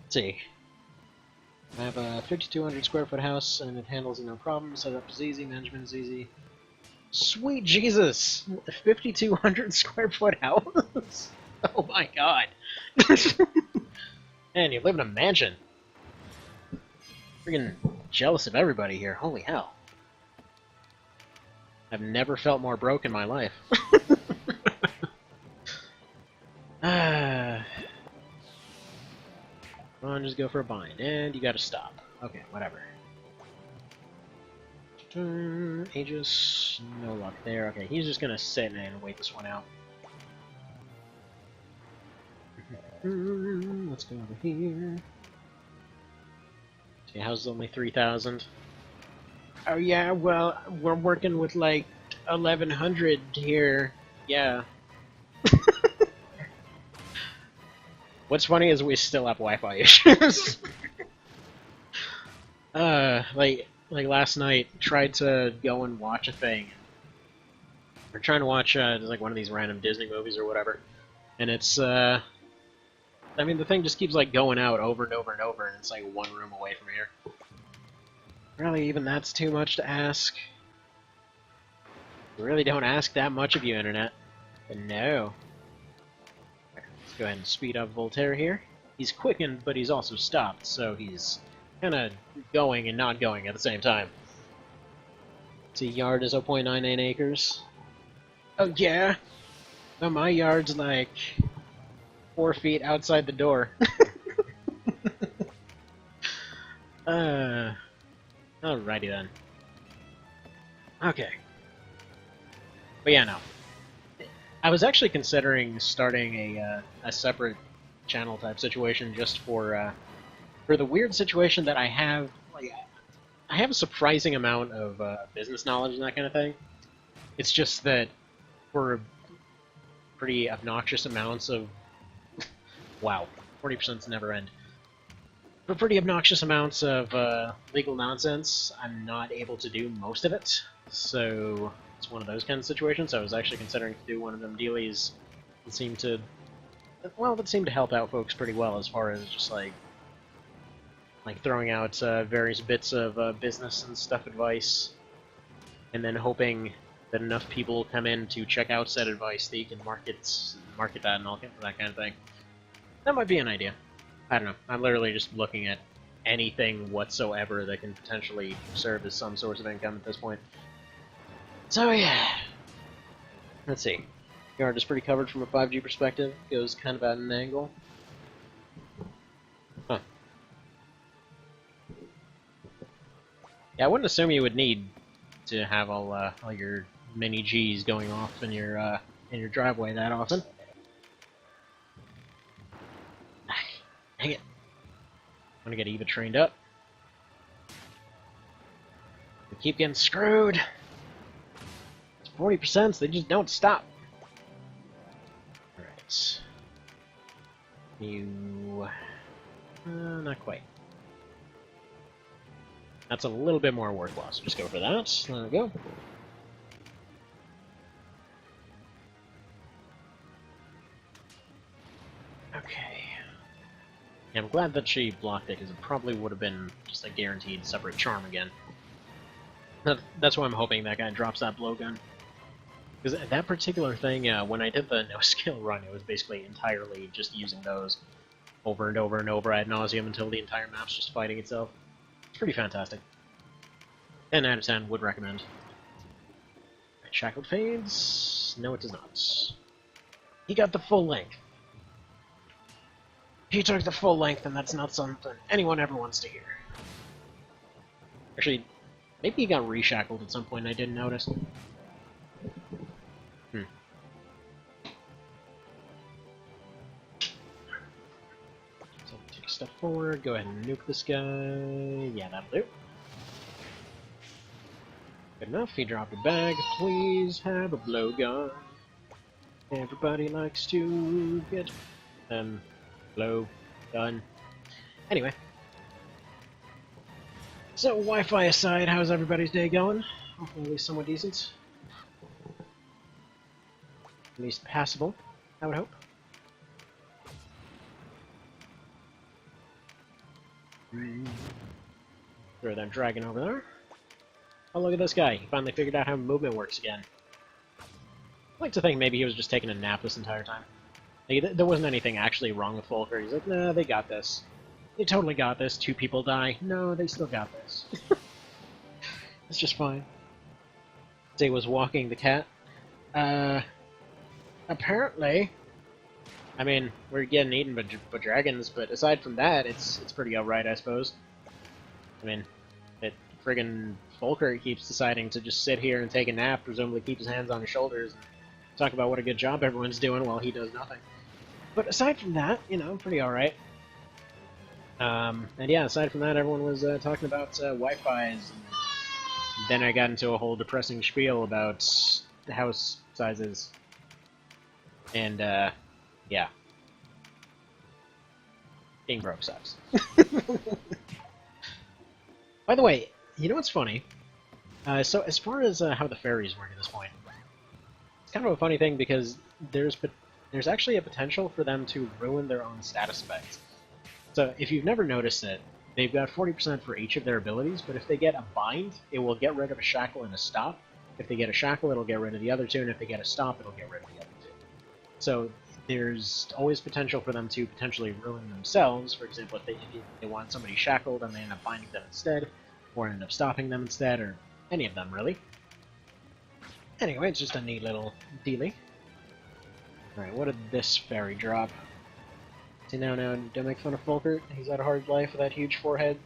Let's see. I have a 5,200 square foot house, and it handles no problem. Setup is easy, management is easy. Sweet Jesus! A 5,200 square foot house? Oh my god! Man, you live in a mansion. Freaking jealous of everybody here. Holy hell. I've never felt more broke in my life. Come on, just go for a bind. And you gotta stop. Okay, whatever. Aegis, no luck there. Okay, he's just gonna sit and wait this one out. Let's go over here. See, how's only 3,000? Oh yeah, well, we're working with like 1,100 here. Yeah. What's funny is we still have Wi-Fi issues. Like last night, tried to go and watch a thing. We're trying to watch like one of these random Disney movies or whatever, and it's I mean the thing just keeps like going out over and over and over, and it's like one room away from here. Really, even that's too much to ask. We really don't ask that much of you, Internet. But no. Let's go ahead and speed up Voltaire here. He's quickened, but he's also stopped, so he's kind of going and not going at the same time. See, yard is 0.99 acres. Oh yeah? Well, my yard's like 4 feet outside the door. Alrighty then. Okay. But yeah, no. I was actually considering starting a separate channel type situation just for the weird situation that I have. Like, I have a surprising amount of business knowledge and that kind of thing. It's just that for pretty obnoxious amounts of wow, 40%'s never end. For pretty obnoxious amounts of legal nonsense, I'm not able to do most of it. So it's one of those kind of situations. I was actually considering to do one of them dealies that seemed to, well, that seemed to help out folks pretty well as far as just like throwing out various bits of business and stuff advice, and then hoping that enough people will come in to check out said advice that you can market that and all that kind of thing. That might be an idea. I don't know. I'm literally just looking at anything whatsoever that can potentially serve as some source of income at this point. So yeah. Let's see. Yard is pretty covered from a 5G perspective. Goes kind of at an angle. Huh. Yeah, I wouldn't assume you would need to have all your mini Gs going off in your driveway that often. Dang it. I'm gonna get Eva trained up. keep getting screwed. It's 40%, so they just don't stop. Alright. You... not quite. That's a little bit more worthwhile, so just go for that. There we go. Okay. Yeah, I'm glad that she blocked it, because it probably would have been just a guaranteed separate charm again. That's why I'm hoping that guy drops that blowgun. Because that particular thing, when I did the no-skill run, it was basically entirely just using those over and over and over ad nauseum until the entire map's just fighting itself. It's pretty fantastic. 10 out of 10, would recommend. Right, Shackled fades. No, it does not. He got the full length. He took the full length, and that's not something anyone ever wants to hear. Actually, maybe he got reshackled at some point I didn't notice. So take a step forward, go ahead and nuke this guy. Yeah, that'll do. Good enough, he dropped a bag. Please have a blowgun. Everybody likes to get blow gun. Anyway. So, Wi-Fi aside, how's everybody's day going? Hopefully at least somewhat decent. At least passable, I would hope. Throw that dragon over there. Oh, look at this guy. He finally figured out how movement works again. I like to think maybe he was just taking a nap this entire time. Like, there wasn't anything actually wrong with Volker. He's like, nah, they got this. They totally got this. 2 people die. No, they still got this. It's just fine. Zay was walking the cat. Apparently... I mean, we're getting eaten by dragons, but aside from that, it's pretty alright, I suppose. I mean, friggin' Volker keeps deciding to just sit here and take a nap, presumably keep his hands on his shoulders, and talk about what a good job everyone's doing while he does nothing. But aside from that, you know, pretty alright. And yeah, aside from that, everyone was talking about Wi-Fi's, and then I got into a whole depressing spiel about the house sizes. And, yeah. Being broke sucks. By the way, you know what's funny? So as far as how the fairies work at this point, it's kind of a funny thing because there's actually a potential for them to ruin their own status effects. So if you've never noticed it, they've got 40% for each of their abilities, but if they get a bind, it will get rid of a shackle and a stop. If they get a shackle, it'll get rid of the other two, and if they get a stop, it'll get rid of the other two. So there's always potential for them to potentially ruin themselves. For example, if they want somebody shackled and they end up binding them instead, or end up stopping them instead, or any of them, really. Anyway, it's just a neat little dealie. Alright, what did this fairy drop? See, now, don't make fun of Volker. He's had a hard life with that huge forehead.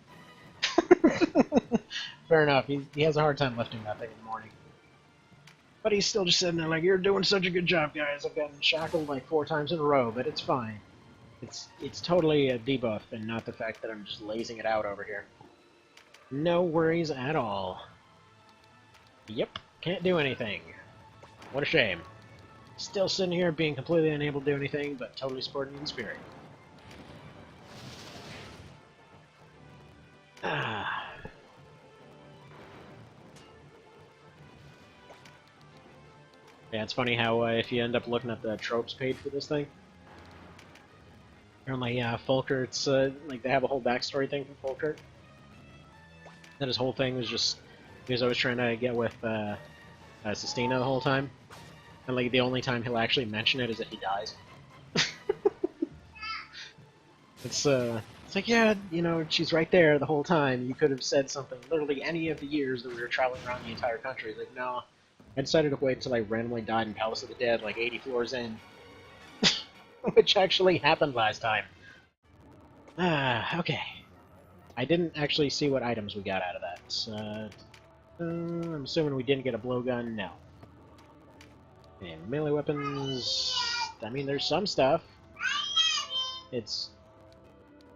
Fair enough, he has a hard time lifting that thing in the morning. But he's still just sitting there like, you're doing such a good job, guys. I've gotten shackled like 4 times in a row, but it's fine. It's totally a debuff, and not the fact that I'm just lazing it out over here. No worries at all. Yep, can't do anything. What a shame. Still sitting here being completely unable to do anything, but totally supporting you in spirit. Ah. Yeah, it's funny how if you end up looking at the tropes page for this thing, apparently, yeah, Volker, it's like they have a whole backstory thing for Volker. That his whole thing was just, he was always trying to get with Sistina the whole time. And like the only time he'll actually mention it is if he dies. It's like, yeah, you know, she's right there the whole time. You could have said something literally any of the years that we were traveling around the entire country. It's like, no, I decided to wait until I randomly died in Palace of the Dead like 80 floors in. Which actually happened last time. Okay. I didn't actually see what items we got out of that. I'm assuming we didn't get a blowgun. No. And melee weapons... I mean, there's some stuff. It's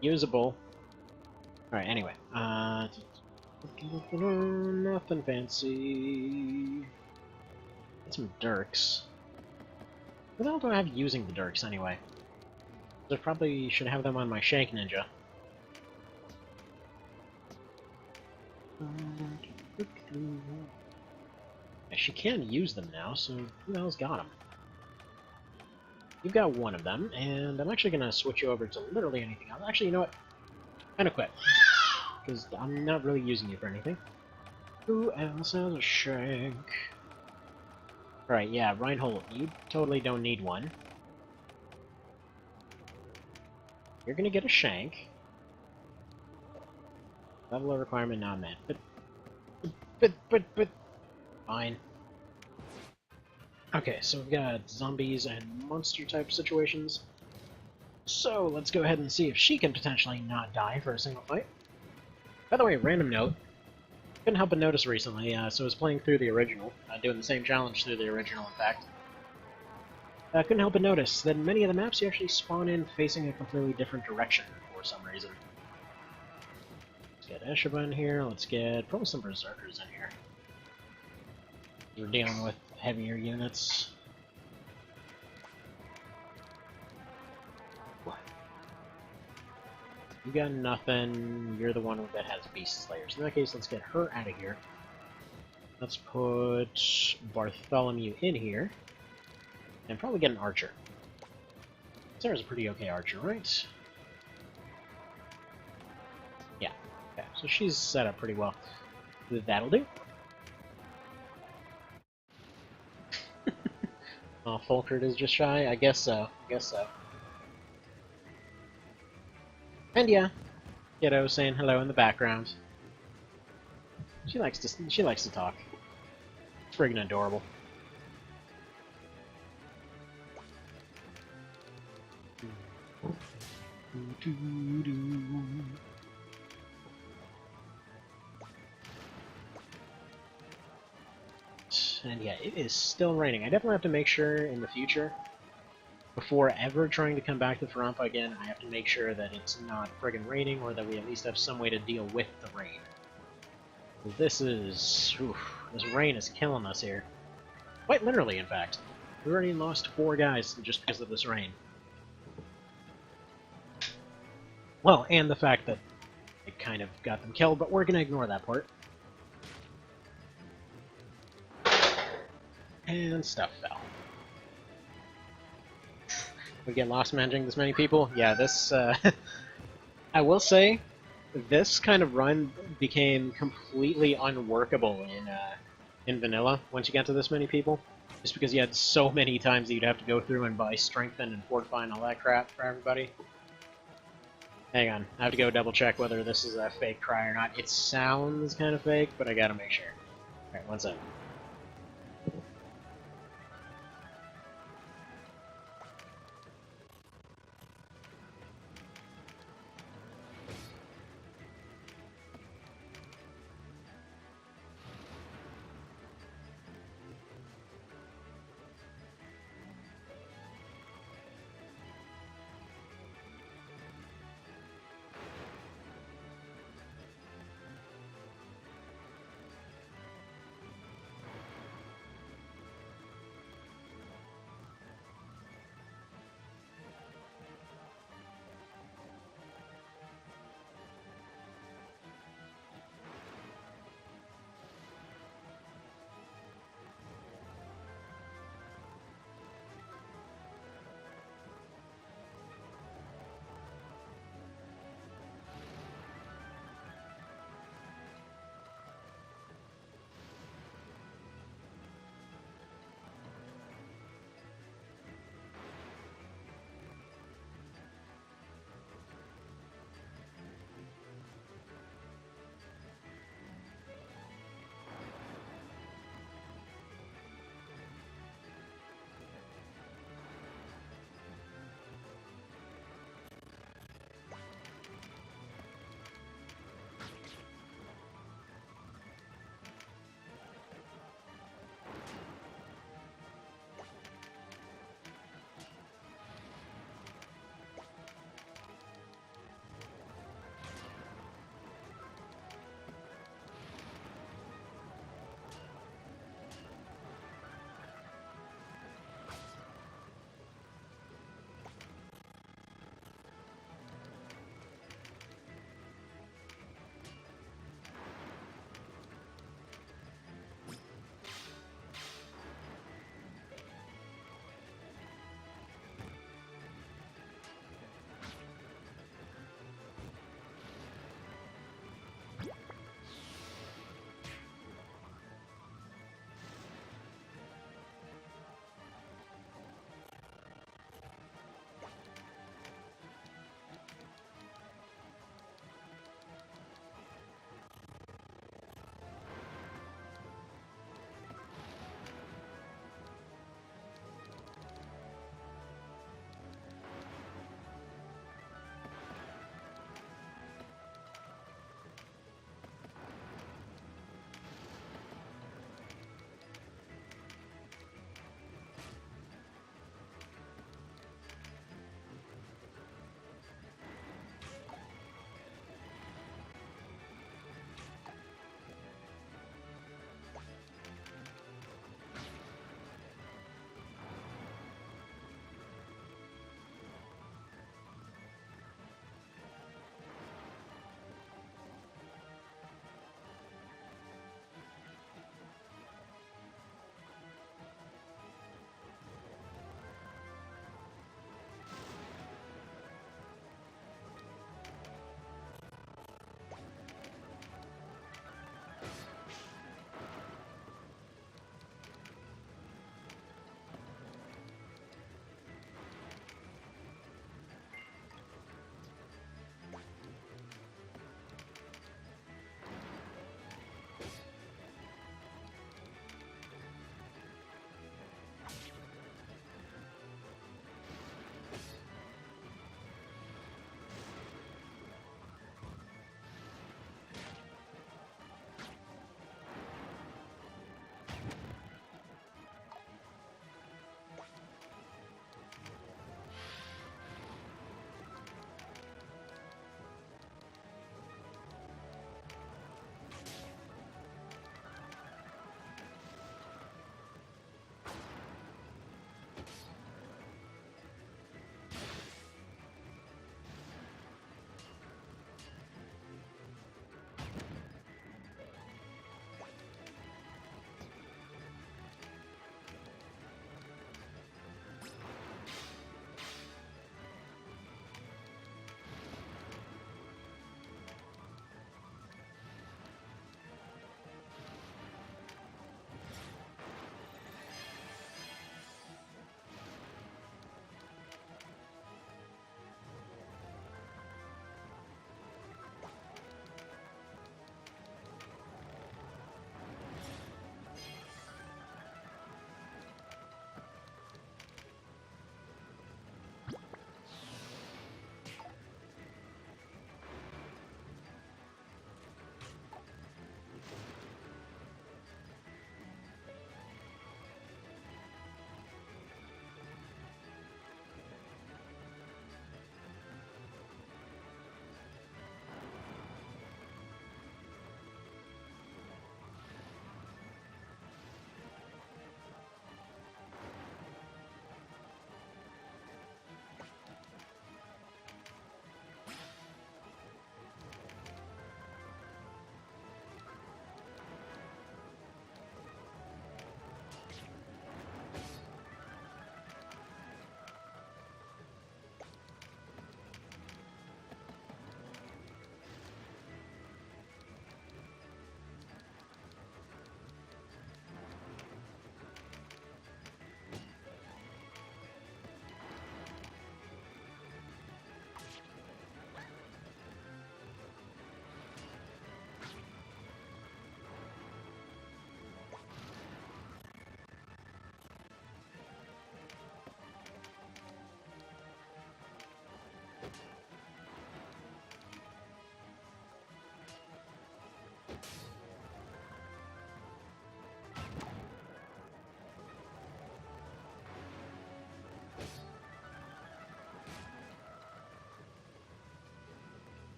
usable. Alright, anyway. Nothing fancy. Get some dirks. What the hell do I have using the dirks anyway? I probably should have them on my Shank Ninja. Yeah, she can use them now, so who the hell's got them? You've got one of them, and I'm actually going to switch you over to literally anything else. Actually, you know what? Kind of quit. Because I'm not really using you for anything. Who else has a Shank? Alright, yeah, Reinhold, you totally don't need one. You're gonna get a Shank. Level of requirement not met. But... Fine. Okay, so we've got zombies and monster-type situations. So, let's go ahead and see if she can potentially not die for a single fight. By the way, random note. Couldn't help but notice recently, so I was playing through the original, doing the same challenge through the original, in fact. Couldn't help but notice that in many of the maps you actually spawn in facing a completely different direction for some reason. Let's get Esheba in here, let's get probably some Berserkers in here. You're dealing with heavier units. What? You got nothing, you're the one that has Beast Slayers. In that case, let's get her out of here. Let's put Bartholomew in here. And probably get an archer. Sarah's a pretty okay archer, right? Yeah. Okay, so she's set up pretty well. That'll do. Oh, Fulkert is just shy? I guess so. And yeah, Kiddo saying hello in the background. She likes to talk. It's friggin' adorable. And yeah, it is still raining. I definitely have to make sure in the future, before ever trying to come back to Farampa again, I have to make sure that it's not friggin' raining, or that we at least have some way to deal with the rain. This rain is killing us here. Quite literally, in fact. We already lost 4 guys just because of this rain. Well, and the fact that it kind of got them killed, but we're gonna ignore that part. And stuff fell. We get lost managing this many people? Yeah, this, I will say, this kind of run became completely unworkable in vanilla once you got to this many people. Just because you had so many times that you'd have to go through and buy strengthen and fortify and all that crap for everybody. Hang on, I have to go double check whether this is a fake cry or not. It sounds kind of fake, but I gotta make sure. Alright, one sec.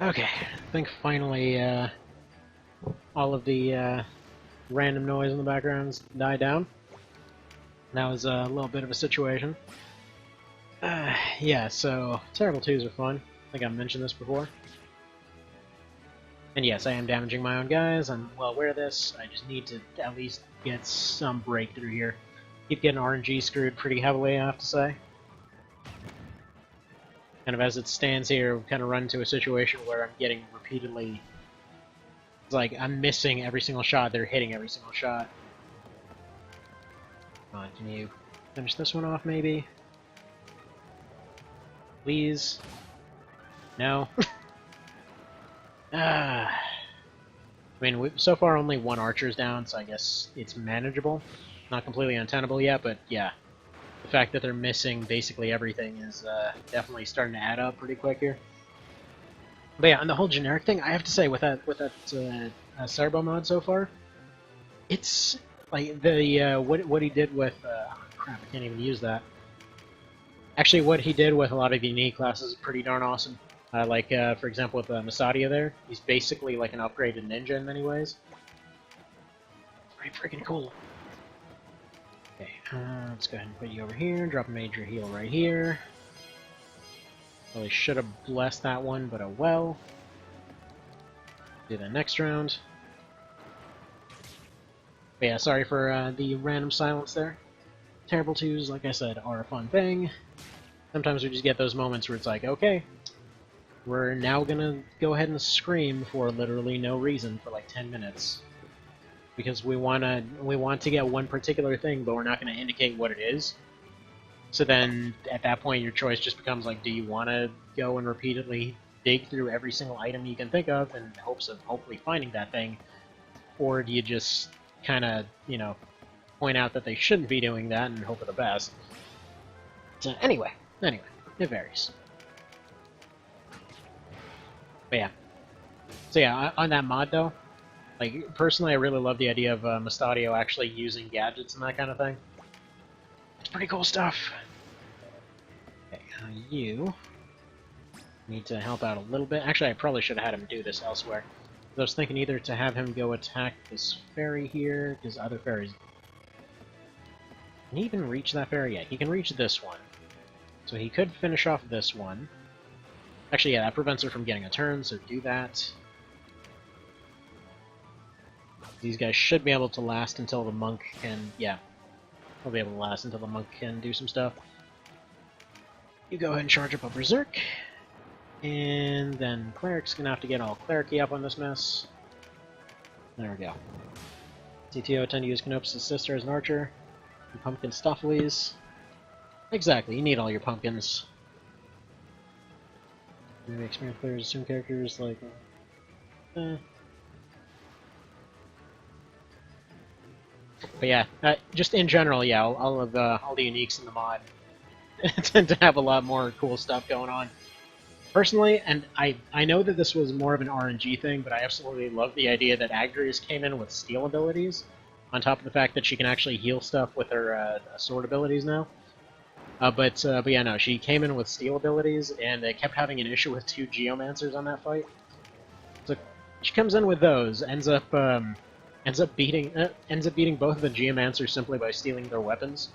Okay, I think finally all of the random noise in the background's died down. That was a little bit of a situation. Yeah, so Terrible 2s are fun. I think I've mentioned this before. And yes, I am damaging my own guys. I'm well aware of this. I just need to at least get some breakthrough here. Keep getting RNG screwed pretty heavily, I have to say. Kind of as it stands here, we've kind of run into a situation where I'm getting repeatedly... It's like I'm missing every single shot, they're hitting every single shot. Come on, can you finish this one off, maybe? Please? No? I mean, so far only one archer's down, so I guess it's manageable. Not completely untenable yet, but yeah. The fact that they're missing basically everything is definitely starting to add up pretty quick here. But yeah, on the whole generic thing, I have to say, with that Serbo mod so far, it's like the what he did with crap, I can't even use that. Actually, what he did with a lot of the unique classes is pretty darn awesome. Like, for example, with Masadia there, he's basically like an upgraded ninja in many ways. It's pretty freaking cool. Okay, let's go ahead and put you over here, drop a major heal right here. Really should have blessed that one, but oh well. Do that next round. But yeah, sorry for the random silence there. Terrible 2s, like I said, are a fun thing. Sometimes we just get those moments where it's like, okay, we're now gonna go ahead and scream for literally no reason for like 10 minutes. Because we want to get one particular thing, but we're not going to indicate what it is. So then, at that point, your choice just becomes like, do you want to go and repeatedly dig through every single item you can think of in hopes of hopefully finding that thing? Or do you just kind of, you know, point out that they shouldn't be doing that and hope for the best? So anyway, it varies. But yeah. So yeah, on that mod though, like, personally, I really love the idea of Mustadio actually using gadgets and that kind of thing. It's pretty cool stuff. Okay, you need to help out a little bit. Actually, I probably should have had him do this elsewhere. I was thinking either to have him go attack this ferry here, because other ferries... Can he even reach that ferry? Yeah, he can reach this one. So he could finish off this one. Actually, yeah, that prevents her from getting a turn, so do that. These guys should be able to last until the monk can... Yeah, they'll be able to last until the monk can do some stuff. You go ahead and charge up a Berserk. And then Cleric's gonna have to get all clericy up on this mess. There we go. CTO tend to use Canopus' sister as an archer. And Pumpkin Stuffleys. Exactly, you need all your pumpkins. Maybe experience players assume characters like... But yeah, just in general, yeah, all the uniques in the mod tend to have a lot more cool stuff going on. Personally, and I know that this was more of an RNG thing, but I absolutely love the idea that Agrius came in with steal abilities, on top of the fact that she can actually heal stuff with her sword abilities now. But yeah, no, she came in with steal abilities, and they kept having an issue with 2 Geomancers on that fight. So she comes in with those, ends up beating both of the Geomancers simply by stealing their weapons,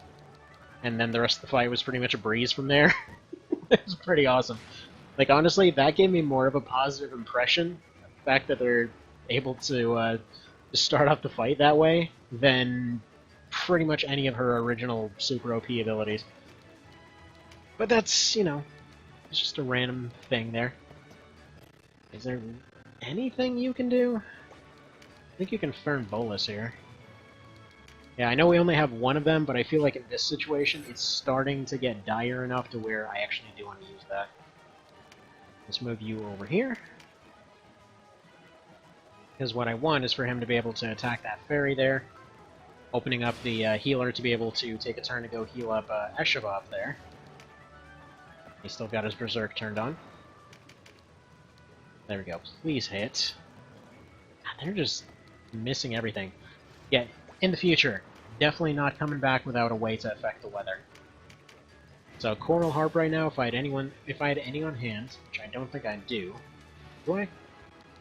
and then the rest of the fight was pretty much a breeze from there. It was pretty awesome. Like, honestly, that gave me more of a positive impression, the fact that they're able to start off the fight that way, than pretty much any of her original super OP abilities. But that's, you know, it's just a random thing there. Is there anything you can do? I think you can Fern Bolus here. Yeah, I know we only have one of them, but I feel like in this situation, it's starting to get dire enough to where I actually do want to use that. Let's move you over here. Because what I want is for him to be able to attack that ferry there, opening up the healer to be able to take a turn to go heal up Eshavov there. He's still got his Berserk turned on. There we go. Please hit. They're just missing everything. Yeah, in the future, definitely not coming back without a way to affect the weather. So Coral Harp right now, if I had any on hand, which I don't think I do, Do I?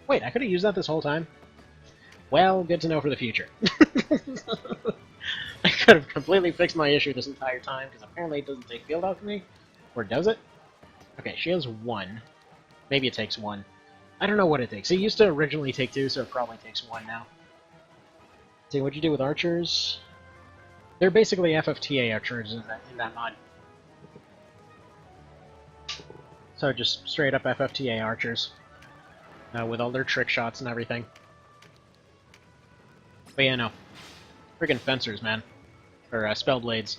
Wait, I could have used that this whole time? Well, good to know for the future. I could have completely fixed my issue this entire time, because apparently it doesn't take field alchemy. Or does it? Okay, she has 1. Maybe it takes 1. I don't know what it takes. It used to originally take 2, so it probably takes 1 now. See, what'd you do with archers? They're basically FFTA archers in that mod. So just straight up FFTA archers. With all their trick shots and everything. But yeah, no. Friggin' fencers, man. Or spellblades.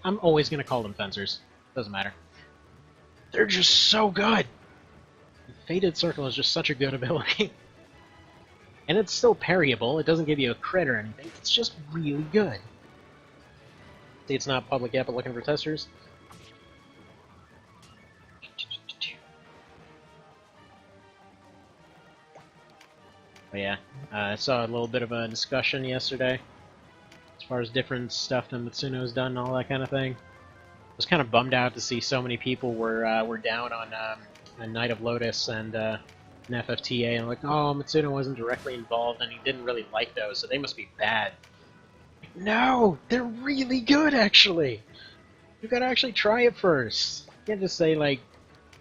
I'm always gonna call them fencers. Doesn't matter. They're just so good! Fated Circle is just such a good ability. And it's still parryable, it doesn't give you a crit or anything, it's just really good. See, it's not public yet, but looking for testers. But yeah, I saw a little bit of a discussion yesterday as far as different stuff that Mitsuno's done and all that kind of thing. I was kind of bummed out to see so many people were down on Knight of Lotus and an FFTA, and like, oh, Mitsuno wasn't directly involved and he didn't really like those, so they must be bad. No, they're really good, actually. You gotta actually try it first. You can't just say like,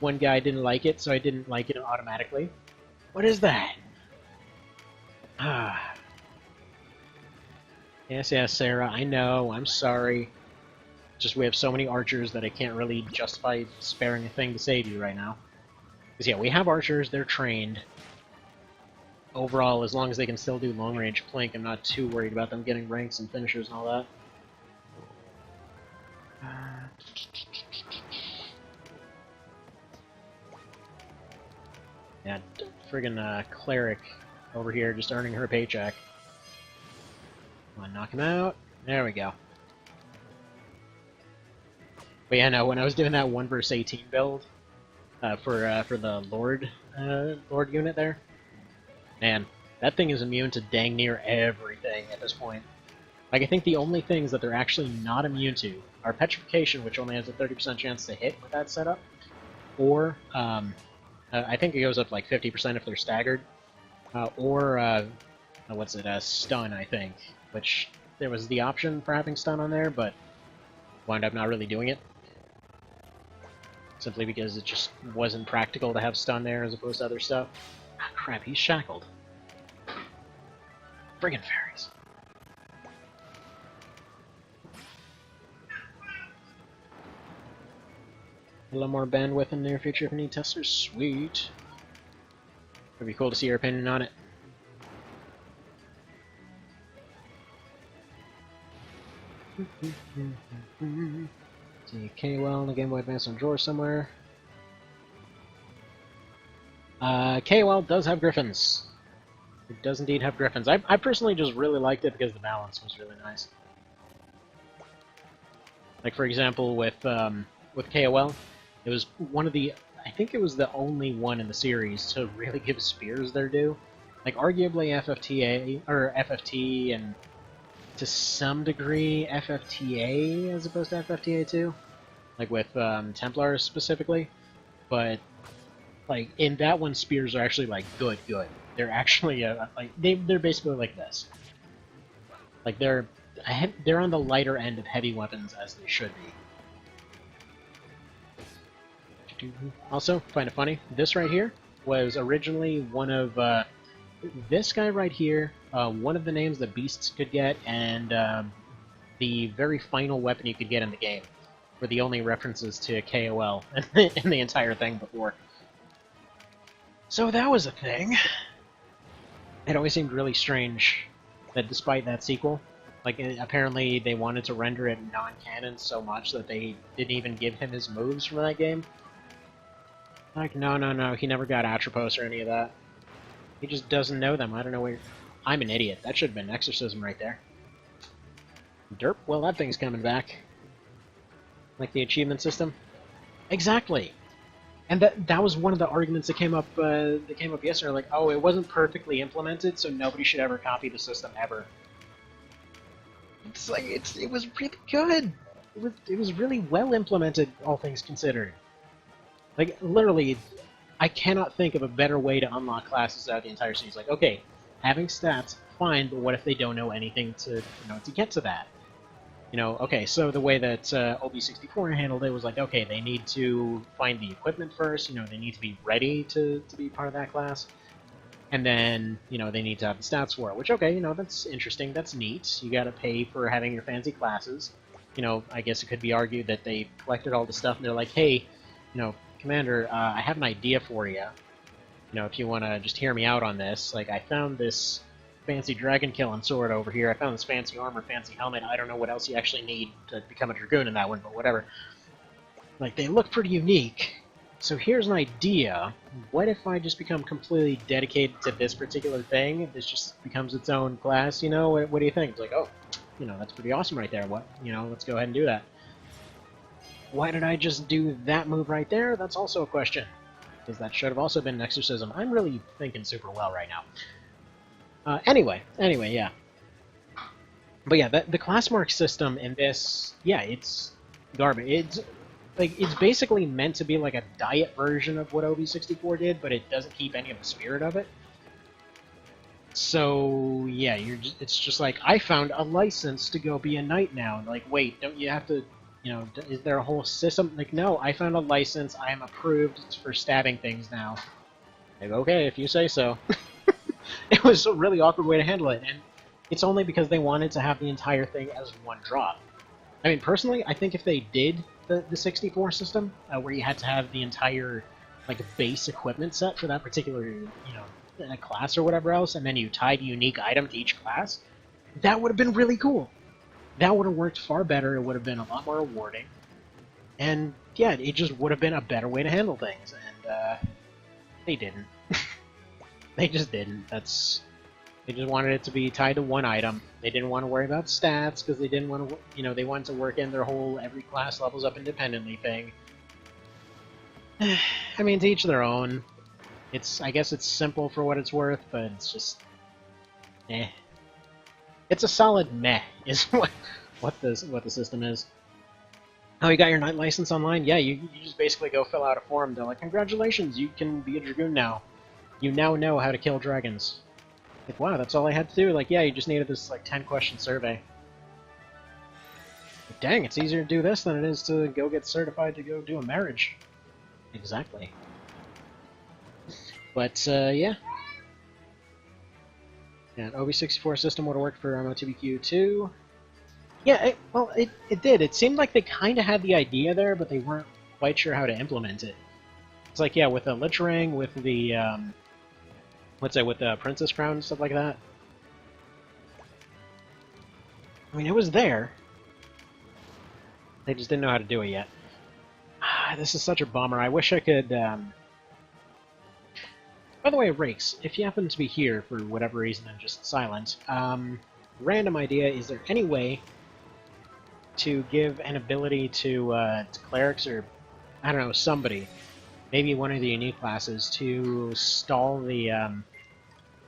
one guy didn't like it, so I didn't like it automatically. What is that? Ah. Yes, Sarah, I know, I'm sorry. Just we have so many archers that I can't really justify sparing a thing to save you right now. Because yeah, we have archers, they're trained. Overall, as long as they can still do long-range plink, I'm not too worried about them getting ranks and finishers and all that. Yeah, friggin' cleric over here just earning her paycheck. Come on, knock him out. There we go. But yeah, no, when I was doing that 1 vs 18 build for the Lord unit there, man, that thing is immune to dang near everything at this point. Like, I think the only things that they're actually not immune to are Petrification, which only has a 30% chance to hit with that setup, or I think it goes up like 50% if they're staggered, or what's it? Stun, I think, which there was the option for having stun on there, but wound up not really doing it. Simply because it just wasn't practical to have stun there as opposed to other stuff. Ah, crap, he's shackled. Friggin' fairies. A little more bandwidth in the near future if you need testers. Sweet. It'd be cool to see your opinion on it. See K-Well in the Game Boy Advance on drawer somewhere. K-Well does have griffins. It does indeed have griffins. I personally just really liked it because the balance was really nice. Like, for example, with KOL, it was one of the... I think it was the only one in the series to really give spears their due. Like, arguably FFTA, or FFT, and to some degree FFTA as opposed to FFTA2. Like with Templars specifically. But, like, in that one, spears are actually, like, good. They're actually, like, they're basically like this. Like, they're on the lighter end of heavy weapons, as they should be. Also, find it funny, this right here was originally one of, this guy right here, one of the names that beasts could get, and the very final weapon you could get in the game, were the only references to KOL in the entire thing before. So that was a thing. It always seemed really strange that despite that sequel, like, apparently they wanted to render it non-canon so much that they didn't even give him his moves from that game. Like, no, he never got Atropos or any of that. He just doesn't know them. I don't know where... I'm an idiot. That should have been Exorcism right there. Derp? Well, that thing's coming back. Like the achievement system? Exactly! And that was one of the arguments that came up yesterday. Like, oh, it wasn't perfectly implemented, so nobody should ever copy the system ever. It's like, it was really good! It was really well implemented, all things considered. Like, literally, I cannot think of a better way to unlock classes out of the entire series. Like, okay, having stats, fine, but what if they don't know anything to, to get to that? Okay, so the way that OB64 handled it was like, okay, they need to find the equipment first, they need to be ready to be part of that class, and then, they need to have the stats for it, which, okay, that's interesting, that's neat. You gotta pay for having your fancy classes. I guess it could be argued that they collected all the stuff and they're like, hey, Commander, I have an idea for you. If you want to just hear me out on this, like, I found this fancy dragon killing sword over here. I found this fancy armor, fancy helmet. I don't know what else you actually need to become a dragoon in that one, but whatever. Like, they look pretty unique. So here's an idea. What if I just become completely dedicated to this particular thing? This just becomes its own class, What do you think? It's like, oh, that's pretty awesome right there. What, let's go ahead and do that. Why did I just do that move right there? That's also a question. Because that should have also been an exorcism. I'm really thinking super well right now. Anyway, yeah. But yeah, the class mark system in this, yeah, it's garbage. It's basically meant to be like a diet version of what OB64 did, but it doesn't keep any of the spirit of it. So yeah, it's just like, I found a license to go be a knight now. Like, wait, don't you have to, is there a whole system? Like, no, I found a license. I am approved for stabbing things now. Like, okay, if you say so. It was a really awkward way to handle it, and it's only because they wanted to have the entire thing as one drop. I mean, personally, I think if they did the 64 system, where you had to have the entire, like, base equipment set for that particular, class or whatever else, and then you tied a unique item to each class, that would have been really cool. That would have worked far better, it would have been a lot more rewarding, and, yeah, it just would have been a better way to handle things, and, they didn't. They just didn't. They just wanted it to be tied to one item. They didn't want to worry about stats because they didn't want to, they wanted to work in their whole every class levels up independently thing. I mean, to each their own. I guess it's simple for what it's worth, but it's just, eh. It's a solid meh, is what the system is. Oh, you got your knight license online? Yeah, you just basically go fill out a form. They're like, congratulations, you can be a dragoon now. You now know how to kill dragons. Like, wow, that's all I had to do? Like, yeah, you just needed this, like, 10-question survey. But dang, it's easier to do this than it is to go get certified to go do a marriage. Exactly. But, yeah. Yeah, an OB64 system would have worked for MOTBQ too. Yeah, it did. It seemed like they kind of had the idea there, but they weren't quite sure how to implement it. It's like, yeah, with the Lich Ring, with the, with the Princess Crown and stuff like that. I mean, it was there. They just didn't know how to do it yet. This is such a bummer. I wish I could, By the way, Rakes, if you happen to be here for whatever reason and just silent, random idea, is there any way to give an ability to clerics or, I don't know, somebody, maybe one of the unique classes, to stall the,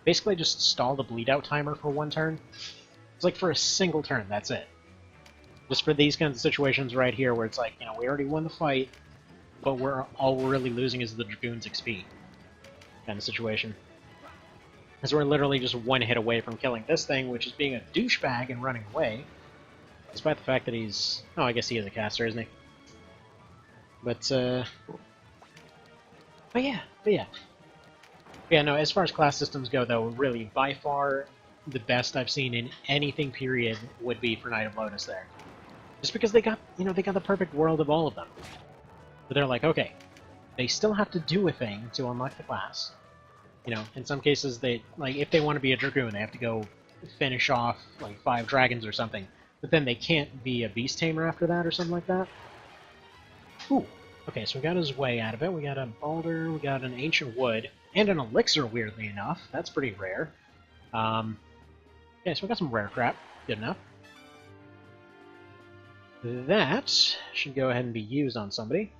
basically just stall the bleed out timer for one turn? It's like for a single turn, that's it. Just for these kinds of situations right here where it's like, we already won the fight, but all we're really losing is the Dragoon's XP kind of situation. Because we're literally just one hit away from killing this thing, which is being a douchebag and running away. Despite the fact that he's... Oh, I guess he is a caster, isn't he? But yeah. Yeah, no, as far as class systems go, though, really, by far, the best I've seen in anything, period, would be for Knight of Lotus there. Just because they got, they got the perfect world of all of them. But they're like, okay, they still have to do a thing to unlock the class. In some cases, if they want to be a Dragoon, they have to go finish off, 5 dragons or something. But then they can't be a Beast Tamer after that or something like that. Ooh. Okay, so we got his way out of it. We got a Boulder, we got an Ancient Wood, and an Elixir, weirdly enough. That's pretty rare. Yeah, so we got some rare crap. Good enough. That should go ahead and be used on somebody.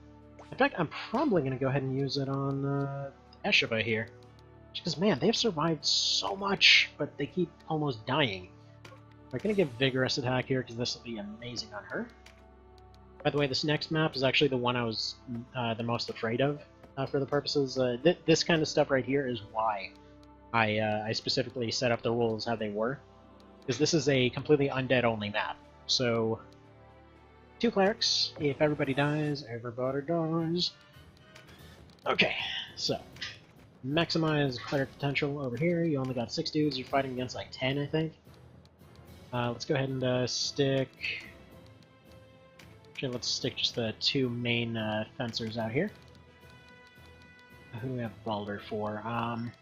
In fact, I'm probably going to go ahead and use it on Esheva here. Because, man, they've survived so much, but they keep almost dying. We're going to give Vigorous Attack here, because this will be amazing on her. By the way, this next map is actually the one I was the most afraid of. for the purposes. This kind of stuff right here is why I specifically set up the rules how they were, because this is a completely undead-only map. So, 2 clerics. If everybody dies, everybody dies. Okay, so maximize cleric potential over here. You only got 6 dudes. You're fighting against like 10, I think. Let's go ahead and stick. Actually, let's stick just the 2 main fencers out here. Who do we have Balder for? I'm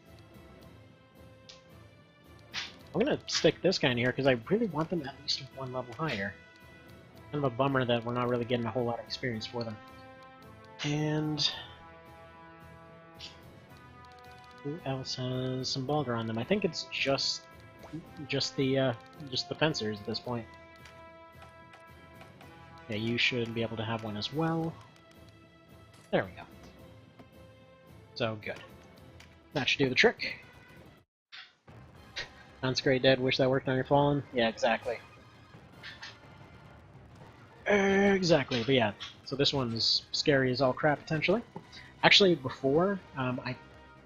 gonna stick this guy in here because I really want them at least 1 level higher. Kind of a bummer that we're not really getting a whole lot of experience for them. And who else has some Balder on them? I think it's just the fencers at this point. Yeah, you should be able to have one as well. There we go. So good. That should do the trick. Consecrate Dead, wish that worked on your Fallen. Yeah, exactly. Exactly, but yeah. So this one's scary as all crap, potentially. Actually, before, I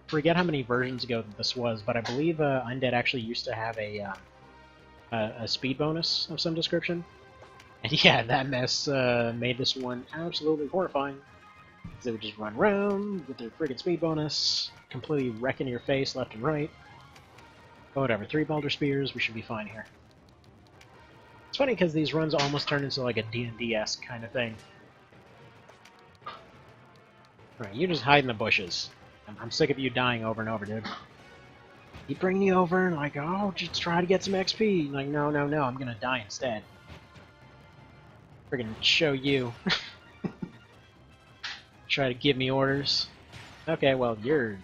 forget how many versions ago that this was, but I believe Undead actually used to have a speed bonus of some description. And yeah, that mess made this one absolutely horrifying. Because they would just run around with their friggin' speed bonus, completely wrecking your face left and right. But whatever, 3 Balder Spears, we should be fine here. It's funny because these runs almost turn into like a D&D-esque kind of thing. Right, you just hide in the bushes. I'm sick of you dying over and over, dude. You bring me over and like, oh, just try to get some XP. Like, no, no, no, I'm gonna die instead. Friggin' show you. Try to give me orders. Okay, well, you're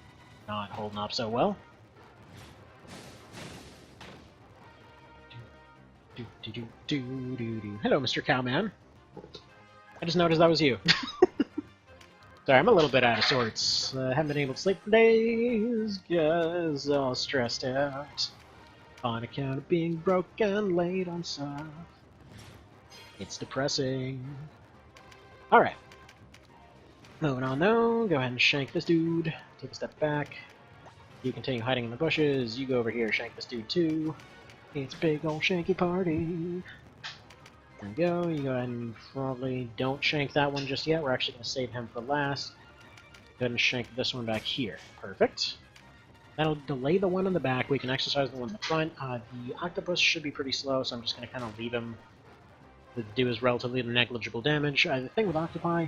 not holding up so well. Hello, Mr. Cowman. I just noticed that was you. Sorry, I'm a little bit out of sorts. Haven't been able to sleep for days, cause all stressed out. On account of being broken late on stuff. It's depressing. Alright. Moving on though, go ahead and shank this dude. Take a step back. You continue hiding in the bushes. You go over here, shank this dude too. It's a big old shanky party. There we go. You go ahead and probably don't shank that one just yet. We're actually going to save him for last. Go ahead and shank this one back here. Perfect. That'll delay the one in the back. We can exercise the one in the front. The octopus should be pretty slow, so I'm just going to kind of leave him to do his relatively negligible damage. The thing with octopi,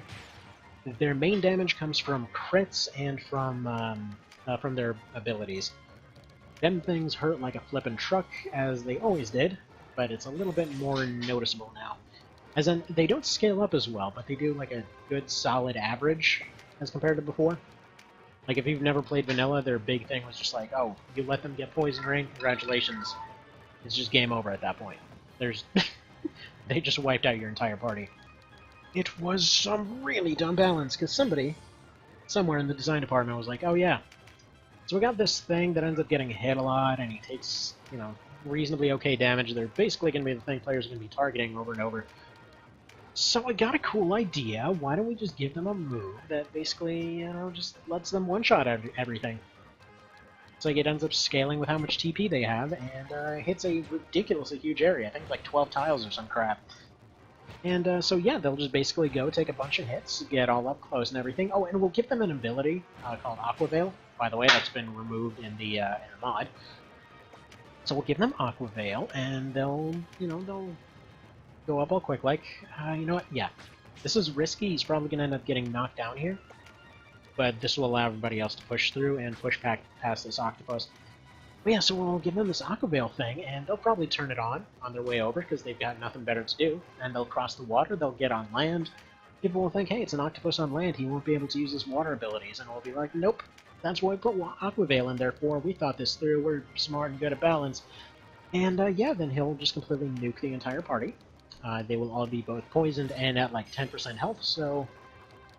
their main damage comes from crits and from their abilities. Them things hurt like a flippin' truck, as they always did, but it's a little bit more noticeable now. As in, they don't scale up as well, but they do like a good solid average as compared to before. Like if you've never played vanilla, their big thing was just like, oh, you let them get poison ring, congratulations. It's just game over at that point. There's they just wiped out your entire party. It was some really dumb balance, because somebody, somewhere in the design department was like, oh yeah, so we got this thing that ends up getting hit a lot, and he takes, you know, reasonably okay damage. They're basically going to be the thing players are going to be targeting over and over. So I got a cool idea. Why don't we just give them a move that basically, you know, just lets them one-shot everything. So it ends up scaling with how much TP they have, and hits a ridiculously huge area. I think it's like 12 tiles or some crap. And so yeah, they'll just basically go take a bunch of hits, get all up close and everything. Oh, and we'll give them an ability called Aqua Veil. By the way, that's been removed in the mod. So we'll give them Aqua Veil, and they'll, you know, they'll go up all quick. Like, you know what? Yeah, this is risky. He's probably gonna end up getting knocked down here, but this will allow everybody else to push through and push past this octopus. But yeah, so we'll give them this Aqua Veil thing, and they'll probably turn it on their way over because they've got nothing better to do. And they'll cross the water. They'll get on land. People will think, hey, it's an octopus on land. He won't be able to use his water abilities, and we'll be like, nope. That's why we put Aqua Veil in there for. We thought this through. We're smart and good at balance. And yeah, then he'll just completely nuke the entire party. They will all be both poisoned and at like 10% health, so,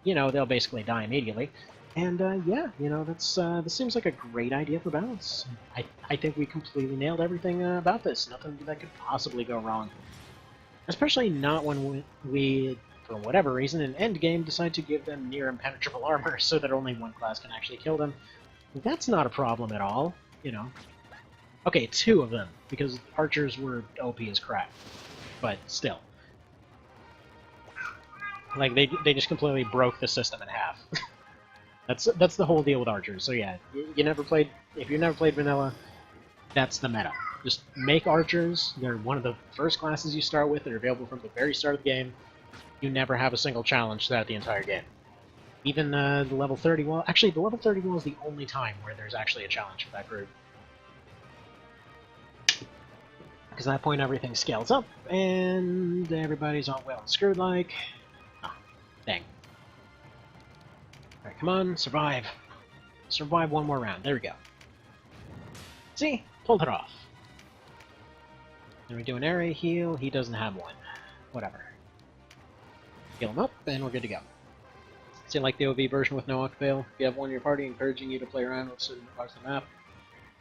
you know, they'll basically die immediately. And yeah, you know, that's this seems like a great idea for balance. I think we completely nailed everything about this. Nothing that could possibly go wrong. Especially not when we for whatever reason, in Endgame decide to give them near impenetrable armor so that only one class can actually kill them. That's not a problem at all, you know. Okay, 2 of them, because archers were OP as crap. But still. Like, they just completely broke the system in half. That's the whole deal with archers. So yeah, if you never played vanilla, that's the meta. Just make archers. They're one of the first classes you start with. They're available from the very start of the game. You never have a single challenge throughout the entire game. Even the level 30 wall. Actually, the level 30 wall is the only time where there's actually a challenge for that group. Because at that point everything scales up, and everybody's all well and screwed like. Oh, dang. Alright, come on, survive. Survive one more round. There we go. See? Pulled it off. Then we do an area heal. He doesn't have one. Whatever. Heal him up, and we're good to go. See, like the OV version with no Octavale, you have one in your party encouraging you to play around with certain parts of the map.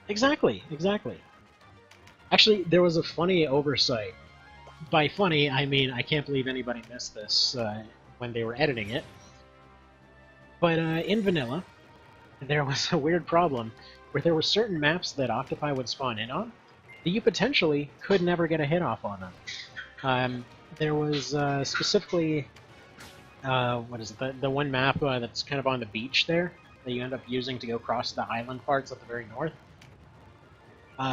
Exactly, exactly. Actually, there was a funny oversight. By funny, I mean I can't believe anybody missed this when they were editing it. But in vanilla, there was a weird problem where there were certain maps that Octopi would spawn in on that you potentially could never get a hit off on them. There was specifically, what is it, the one map that's kind of on the beach there that you end up using to go across the island parts at the very north.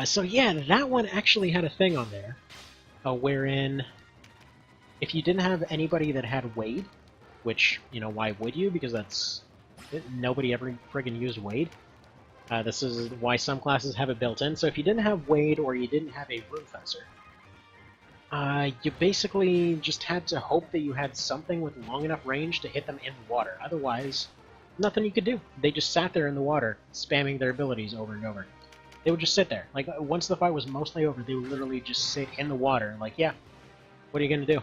So yeah, that one actually had a thing on there, wherein if you didn't have anybody that had Wade, which, you know, why would you? Because nobody ever friggin' used Wade. This is why some classes have it built in. So if you didn't have Wade or you didn't have a Room Fencer, you basically just had to hope that you had something with long enough range to hit them in the water. Otherwise, nothing you could do. They just sat there in the water, spamming their abilities over and over. They would just sit there. Like, once the fight was mostly over, they would literally just sit in the water. Like, yeah, what are you gonna do?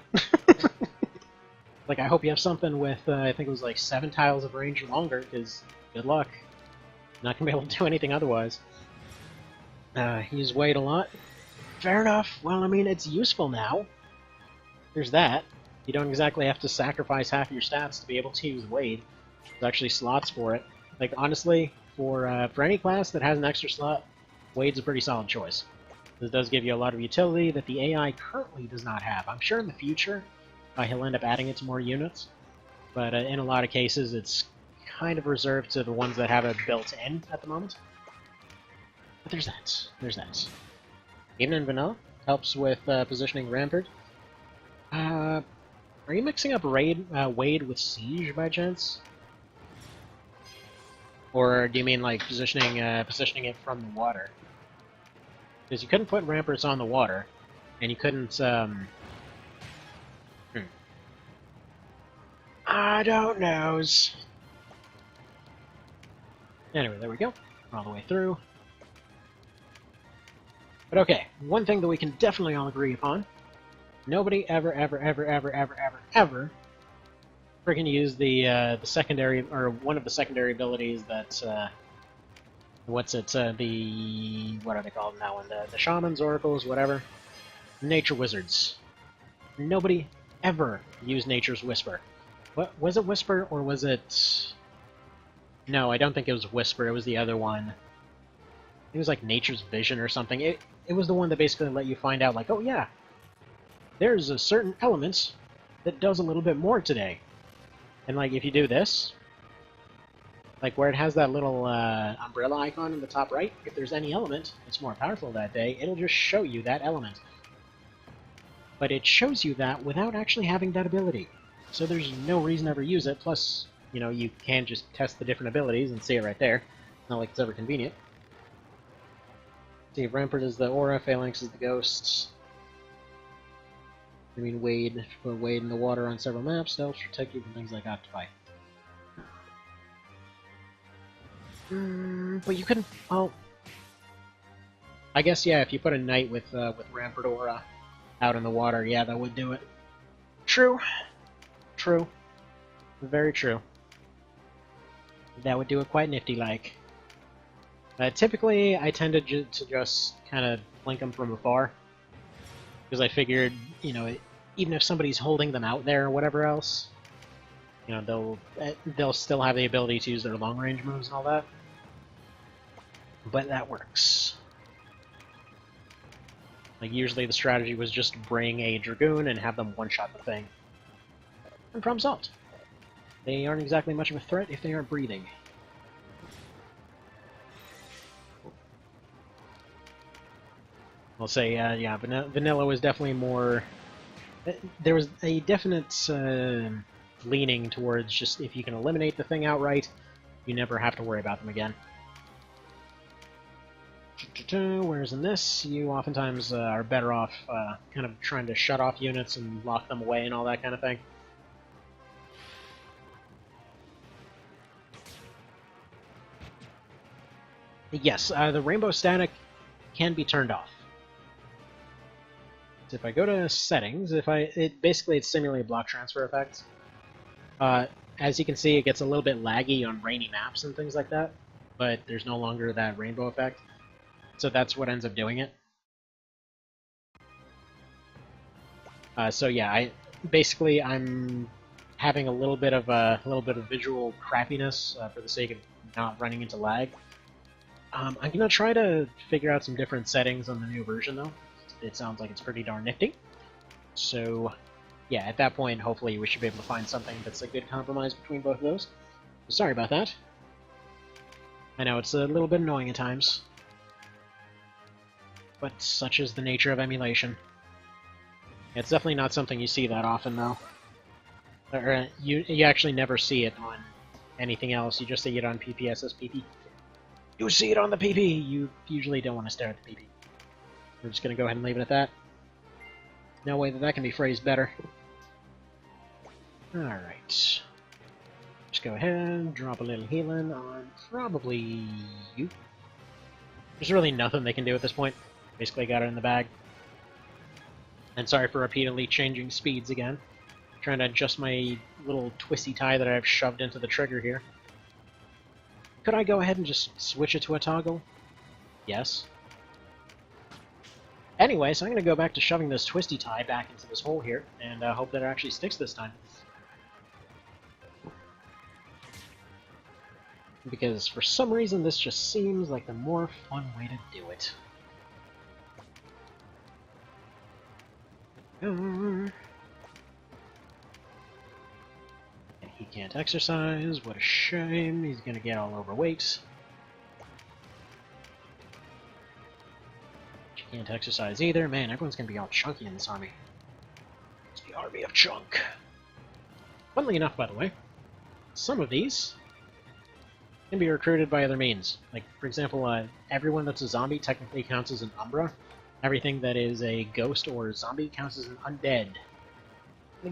Like, I hope you have something with, I think it was like 7 tiles of range or longer, because good luck. Not gonna be able to do anything otherwise. Use Wade a lot. Fair enough. Well, I mean, it's useful now. There's that. You don't exactly have to sacrifice half of your stats to be able to use Wade. There's actually slots for it. Like, honestly, for any class that has an extra slot, Wade's a pretty solid choice. This does give you a lot of utility that the AI currently does not have. I'm sure in the future he'll end up adding it to more units, but in a lot of cases it's kind of reserved to the ones that have it built in at the moment. But there's that. There's that. Even in vanilla, helps with positioning Rampart. Are you mixing up Wade with Siege by chance? Or do you mean like positioning it from the water? Because you couldn't put ramparts on the water, and you couldn't. I don't knows. Anyway, there we go. We're all the way through. But okay, one thing that we can definitely all agree upon: nobody ever freaking use the secondary, or one of the secondary abilities that what are they called in that one? The shamans, oracles, whatever. Nature wizards. Nobody ever used Nature's Whisper. What was it? Whisper, or was it? No, I don't think it was Whisper. It was the other one. It was like Nature's Vision or something. It was the one that basically let you find out, like, oh yeah, there's a certain element that does a little bit more today. And like, if you do this, like where it has that little umbrella icon in the top right, if there's any element that's more powerful that day, it'll just show you that element. But it shows you that without actually having that ability. So there's no reason to ever use it, plus, you know, you can just test the different abilities and see it right there. Not like it's ever convenient. See, Rampart is the aura, Phalanx is the ghosts. I mean, Wade, put Wade in the water on several maps, they'll protect you from things like Octopi. But you couldn't, well... I guess, yeah, if you put a knight with Rampart aura out in the water, yeah, that would do it. True. True. Very true. That would do it quite nifty-like. Typically, I tend to just kind of blink them from afar. Because I figured, you know, even if somebody's holding them out there or whatever else, you know, they'll still have the ability to use their long-range moves and all that. But that works. Like, usually the strategy was just bring a Dragoon and have them one-shot the thing. And problem solved. They aren't exactly much of a threat if they aren't breathing. I'll say, yeah, Vanilla was definitely more... There was a definite leaning towards just if you can eliminate the thing outright, you never have to worry about them again. Whereas in this, you oftentimes are better off kind of trying to shut off units and lock them away and all that kind of thing. Yes, the rainbow static can be turned off. So if I go to settings, basically it's simulated block transfer effects. As you can see, it gets a little bit laggy on rainy maps and things like that, but there's no longer that rainbow effect. So that's what ends up doing it. So yeah, I'm having a little bit of visual crappiness for the sake of not running into lag. I'm gonna try to figure out some different settings on the new version though. It sounds like it's pretty darn nifty. So yeah, at that point, hopefully we should be able to find something that's a good compromise between both of those. So sorry about that. I know it's a little bit annoying at times. But such is the nature of emulation. It's definitely not something you see that often, though. Or, you actually never see it on anything else, you just see it on PPSSPP. You see it on the PP! You usually don't want to stare at the PP. We're just going to go ahead and leave it at that. No way that can be phrased better. Alright. Just go ahead, drop a little healing on probably you. There's really nothing they can do at this point. Basically got it in the bag. And sorry for repeatedly changing speeds again. Trying to adjust my little twisty tie that I've shoved into the trigger here. Could I go ahead and just switch it to a toggle? Yes. Anyway, so I'm going to go back to shoving this twisty tie back into this hole here, and hope that it actually sticks this time. Because for some reason this just seems like the more fun way to do it. He can't exercise, what a shame, he's gonna get all overweight. She can't exercise either, man, everyone's gonna be all chunky in this army. It's the army of chunk. Funnily enough, by the way, some of these can be recruited by other means. Like, for example, everyone that's a zombie technically counts as an Umbra. Everything that is a ghost or zombie counts as an undead.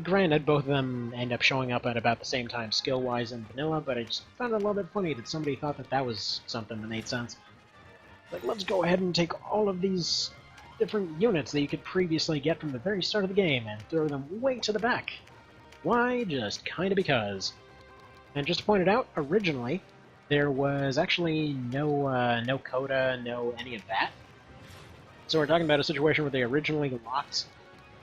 Granted, both of them end up showing up at about the same time skill-wise in vanilla, but I just found it a little bit funny that somebody thought that that was something that made sense. Like, let's go ahead and take all of these different units that you could previously get from the very start of the game and throw them way to the back. Why? Just kinda because. And just to point it out, originally, there was actually no coda, no any of that. So we're talking about a situation where they originally locked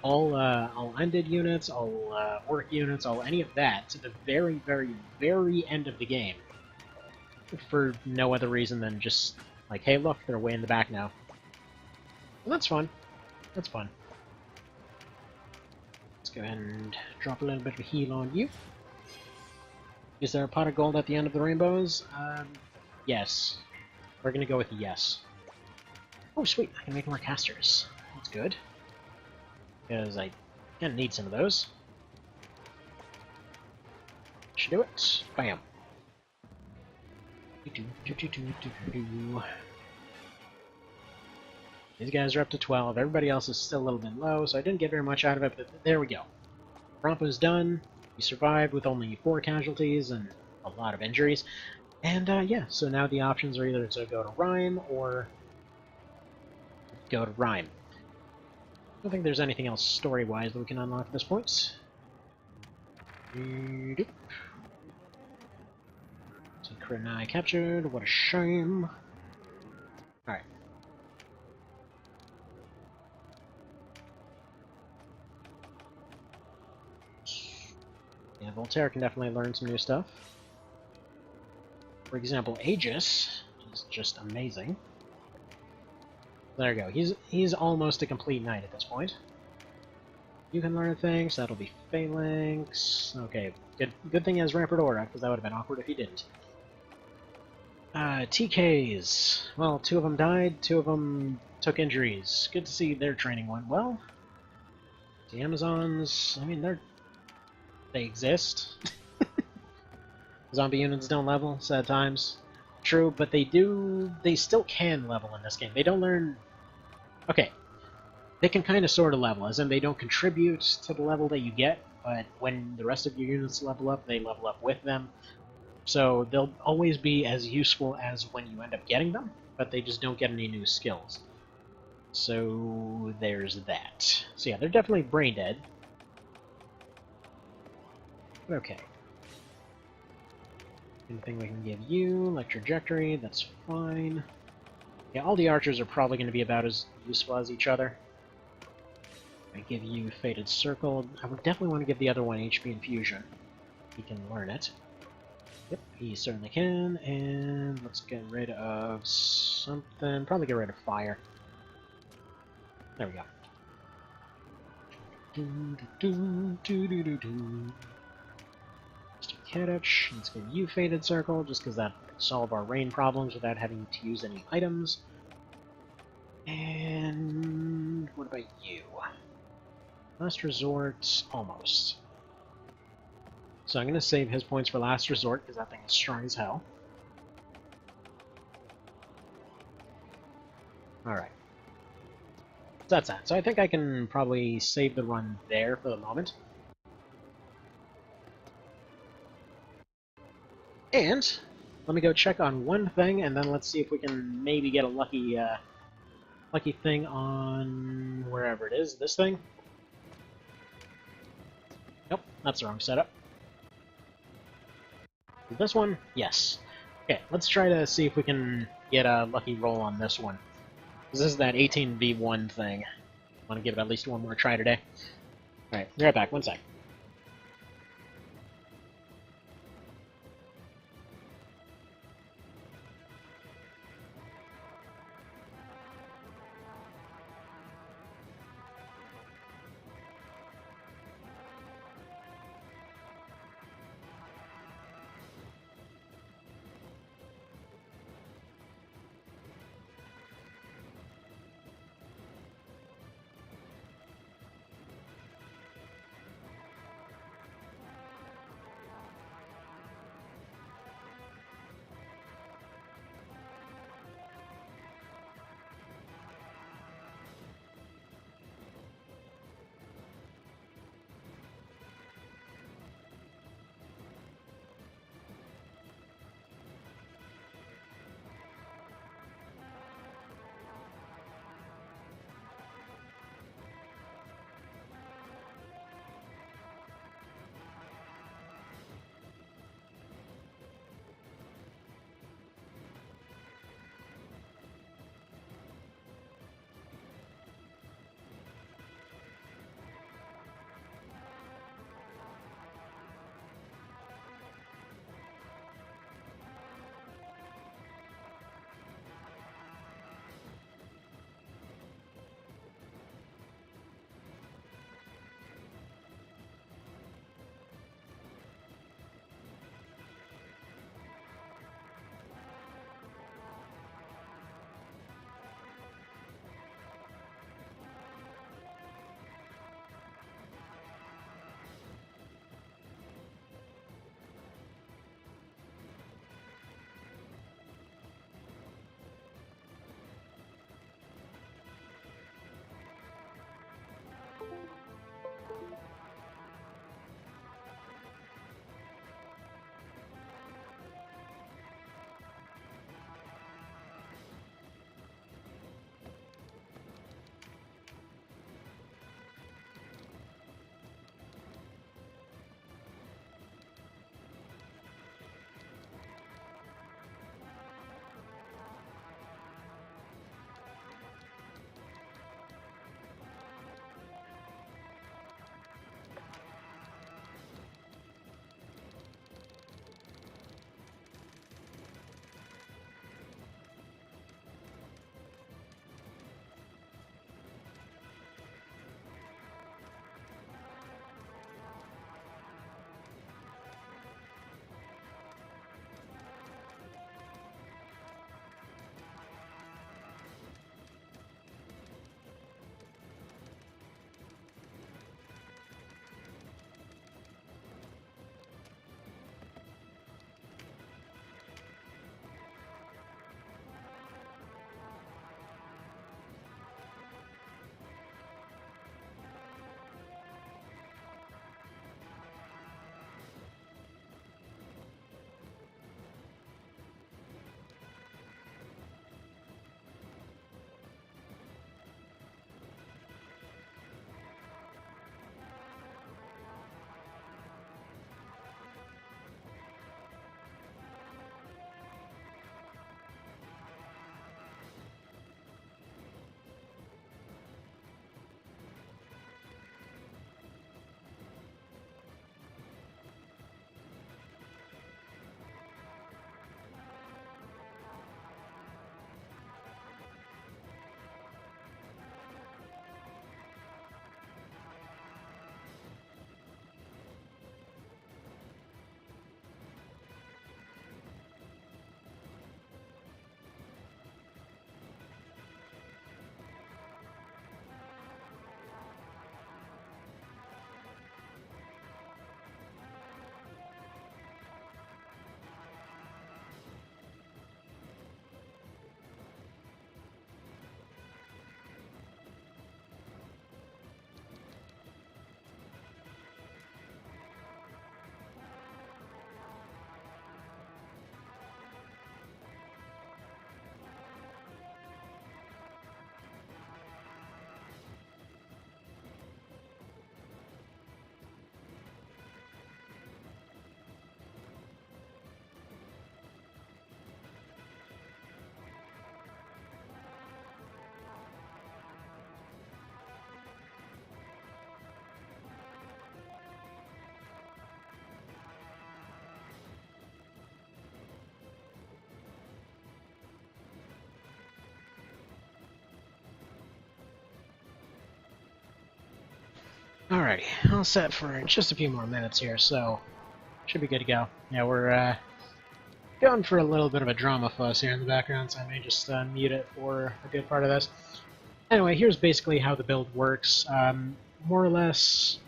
all undead units, all orc units, all any of that to the very, very, very end of the game. For no other reason than just like, hey look, they're way in the back now. And that's fun. That's fun. Let's go ahead and drop a little bit of a heal on you. Is there a pot of gold at the end of the rainbows? Yes. We're gonna go with yes. Oh, sweet, I can make more casters. That's good. Because I kinda need some of those. Should do it. Bam. These guys are up to 12. Everybody else is still a little bit low, so I didn't get very much out of it, but there we go. Rompo's done. We survived with only 4 casualties and a lot of injuries. And yeah, so now the options are either to go to Rhyme or go to Rhyme. I don't think there's anything else story-wise that we can unlock at this point. So Crit and I captured, what a shame. Alright. Voltaire can definitely learn some new stuff. For example, Aegis is just amazing. There you go. He's almost a complete knight at this point. You can learn things. That'll be Phalanx. Okay, good thing he has Rampart Aura, because that would have been awkward if he didn't. TKs. Well, 2 of them died, 2 of them took injuries. Good to see their training went well. The Amazons, I mean, they exist. Zombie units don't level, sad times. True, but they still can level in this game. They don't learn... Okay, they can kind of sort of level, as in they don't contribute to the level that you get, but when the rest of your units level up, they level up with them. So they'll always be as useful as when you end up getting them, but they just don't get any new skills. So there's that. So yeah, they're definitely brain dead. But okay. Anything we can give you, like trajectory, that's fine. Yeah, all the archers are probably going to be about as useful as each other. I give you Fated Circle. I would definitely want to give the other one HP Infusion. He can learn it. Yep, he certainly can, and let's get rid of something. Probably get rid of fire. There we go. Mr. Kadich, let's give you Fated Circle, just because that can solve our rain problems without having to use any items. And what about you? Last Resort, almost. So I'm going to save his points for Last Resort, because that thing is strong as hell. Alright. So that's that. So I think I can probably save the run there for the moment. And let me go check on one thing, and then let's see if we can maybe get a lucky thing on wherever it is. This thing? Nope, that's the wrong setup. This one? Yes. Okay, let's try to see if we can get a lucky roll on this one. This is that 18v1 thing. I want to give it at least one more try today. Alright, be right back, one sec. Alrighty, all set for just a few more minutes here, so should be good to go. Yeah, we're going for a little bit of a drama fuss here in the background, so I may just mute it for a good part of this. Anyway, here's basically how the build works. More or less,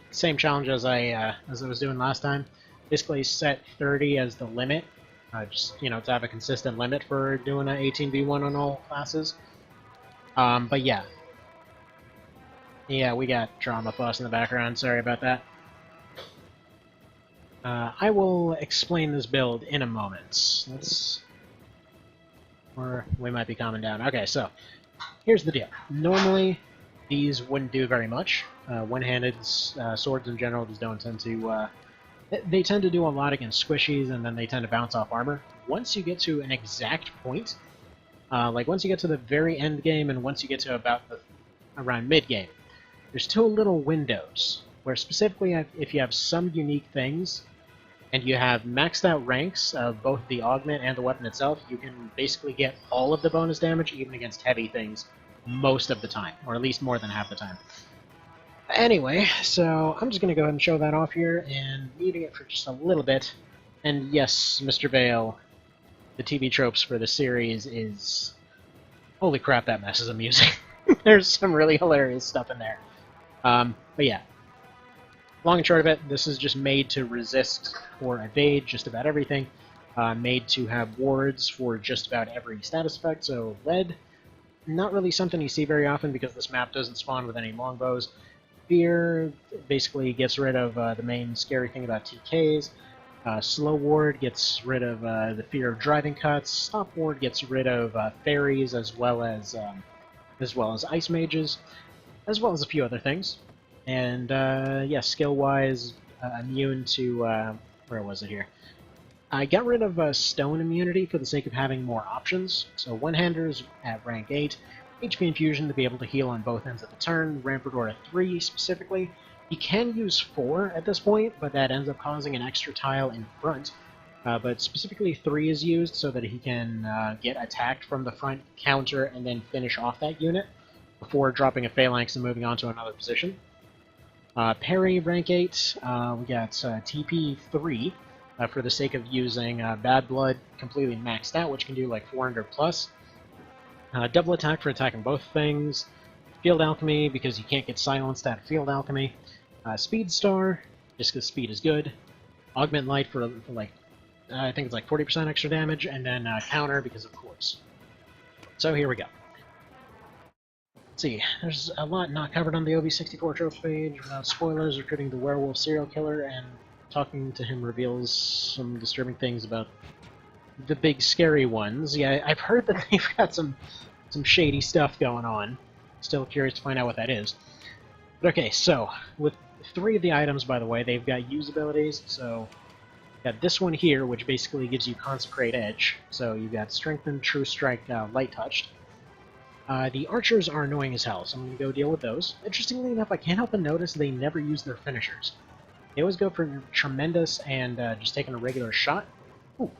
same challenge as I was doing last time. Basically, set 30 as the limit, just to have a consistent limit for doing an 18v1 on all classes. But yeah, we got drama fuss in the background. Sorry about that. I will explain this build in a moment. Or we might be calming down. Okay, so here's the deal. Normally, these wouldn't do very much. One-handed swords in general just don't tend to... they tend to do a lot against squishies, and then they tend to bounce off armor. Once you get to an exact point, like once you get to the very end game, and once you get to about around mid-game, there's two little windows, where specifically if you have some unique things, and you have maxed out ranks of both the augment and the weapon itself, you can basically get all of the bonus damage, even against heavy things, most of the time, or at least more than half the time. Anyway, so I'm just going to go ahead and show that off here, and muting it for just a little bit. And yes, Mr. Vale, the TV tropes for the series is... Holy crap, that mess is amusing. There's some really hilarious stuff in there. But yeah. Long and short of it, this is just made to resist or evade just about everything. Made to have wards for just about every status effect, so lead, not really something you see very often because this map doesn't spawn with any longbows. Fear basically gets rid of the main scary thing about TKs. Slow ward gets rid of the fear of driving cuts. Stop ward gets rid of fairies as well as ice mages, as well as a few other things. And yeah, skill-wise, immune to where was it here? I got rid of stone immunity for the sake of having more options. So one-handers at rank 8. HP infusion to be able to heal on both ends of the turn, Rampart Aura 3 specifically. You can use 4 at this point, but that ends up causing an extra tile in front. But specifically 3 is used so that he can get attacked from the front, counter, and then finish off that unit before dropping a phalanx and moving on to another position. Parry, rank 8, we got TP 3 for the sake of using Bad Blood completely maxed out, which can do like 400 plus. Double attack for attacking both things. Field Alchemy, because you can't get silenced out of Field Alchemy. Speed Star, just because speed is good. Augment Light for like, I think it's like 40% extra damage, and then Counter, because of course. So here we go. Let's see, there's a lot not covered on the OB64 trophy page. Without spoilers, recruiting the werewolf serial killer, and talking to him reveals some disturbing things about the big scary ones. Yeah, I've heard that they've got some shady stuff going on. Still curious to find out what that is. But okay, so with 3 of the items, by the way, they've got use abilities. So got this one here, which basically gives you Consecrate Edge. So you've got Strengthen, True Strike, Light Touched. The archers are annoying as hell, so I'm going to go deal with those. Interestingly enough, I can't help but notice they never use their finishers. They always go for Tremendous and just taking a regular shot. Ooh,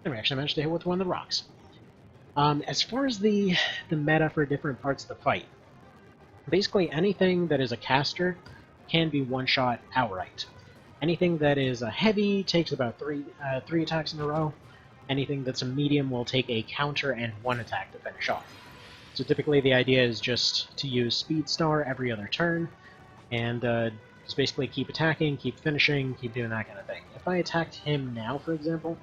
I actually managed to hit with one of the rocks. As far as the meta for different parts of the fight, basically anything that is a caster can be one-shot outright. Anything that is a heavy takes about 3 attacks in a row. Anything that's a medium will take a counter and 1 attack to finish off. So typically the idea is just to use Speed Star every other turn, and just basically keep attacking, keep finishing, keep doing that kind of thing. If I attacked him now, for example,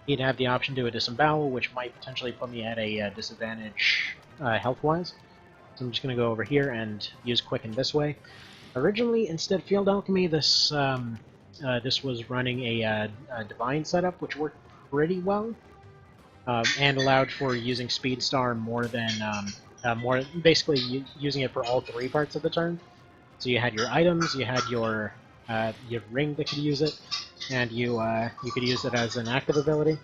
he'd have the option to do a Disembowel, which might potentially put me at a disadvantage health-wise. So I'm just going to go over here and use Quicken this way. Originally, instead of Field Alchemy, this was running a Divine setup, which worked pretty well. And allowed for using Speed Star more than basically using it for all 3 parts of the turn. So you had your items, you had your ring that could use it, and you could use it as an active ability.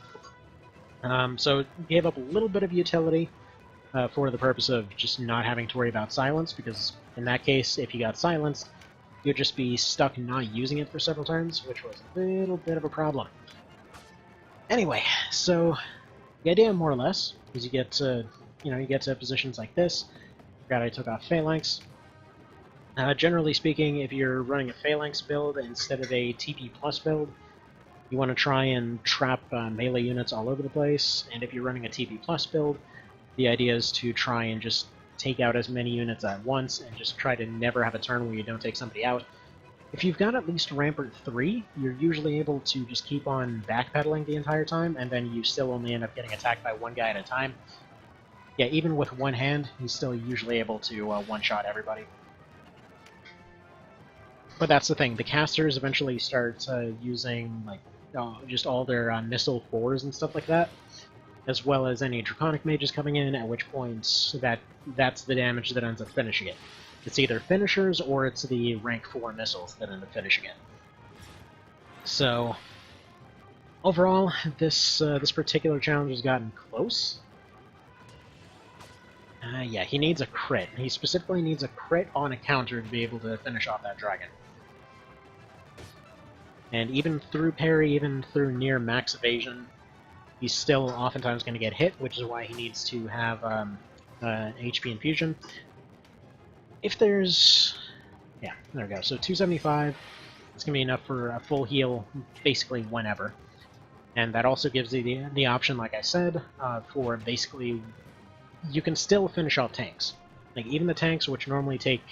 So it gave up a little bit of utility for the purpose of just not having to worry about silence, because in that case, if you got silenced, you'd just be stuck not using it for several turns, which was a little bit of a problem. Anyway, so the idea, more or less, is you get to, positions like this. Forgot I took off Phalanx. Generally speaking, if you're running a Phalanx build instead of a TP plus build, you want to try and trap melee units all over the place, and if you're running a TP plus build, the idea is to try and just take out as many units at once and just try to never have a turn where you don't take somebody out. If you've got at least Rampart 3, you're usually able to just keep on backpedaling the entire time, and then you still only end up getting attacked by one guy at a time. Yeah, even with one hand, he's still usually able to one-shot everybody. But that's the thing, the casters eventually start using like just all their missile 4s and stuff like that, as well as any Draconic mages coming in, at which point that's the damage that ends up finishing it. It's either finishers or it's the rank 4 missiles that end up finishing it. So, overall, this particular challenge has gotten close. Yeah, he needs a crit. He specifically needs a crit on a counter to be able to finish off that dragon. And even through parry, even through near max evasion, he's still oftentimes going to get hit, which is why he needs to have HP infusion. If there's... yeah, there we go. So 275, it's going to be enough for a full heal basically whenever. And that also gives you the option, like I said, for basically... you can still finish off tanks. Like, even the tanks, which normally take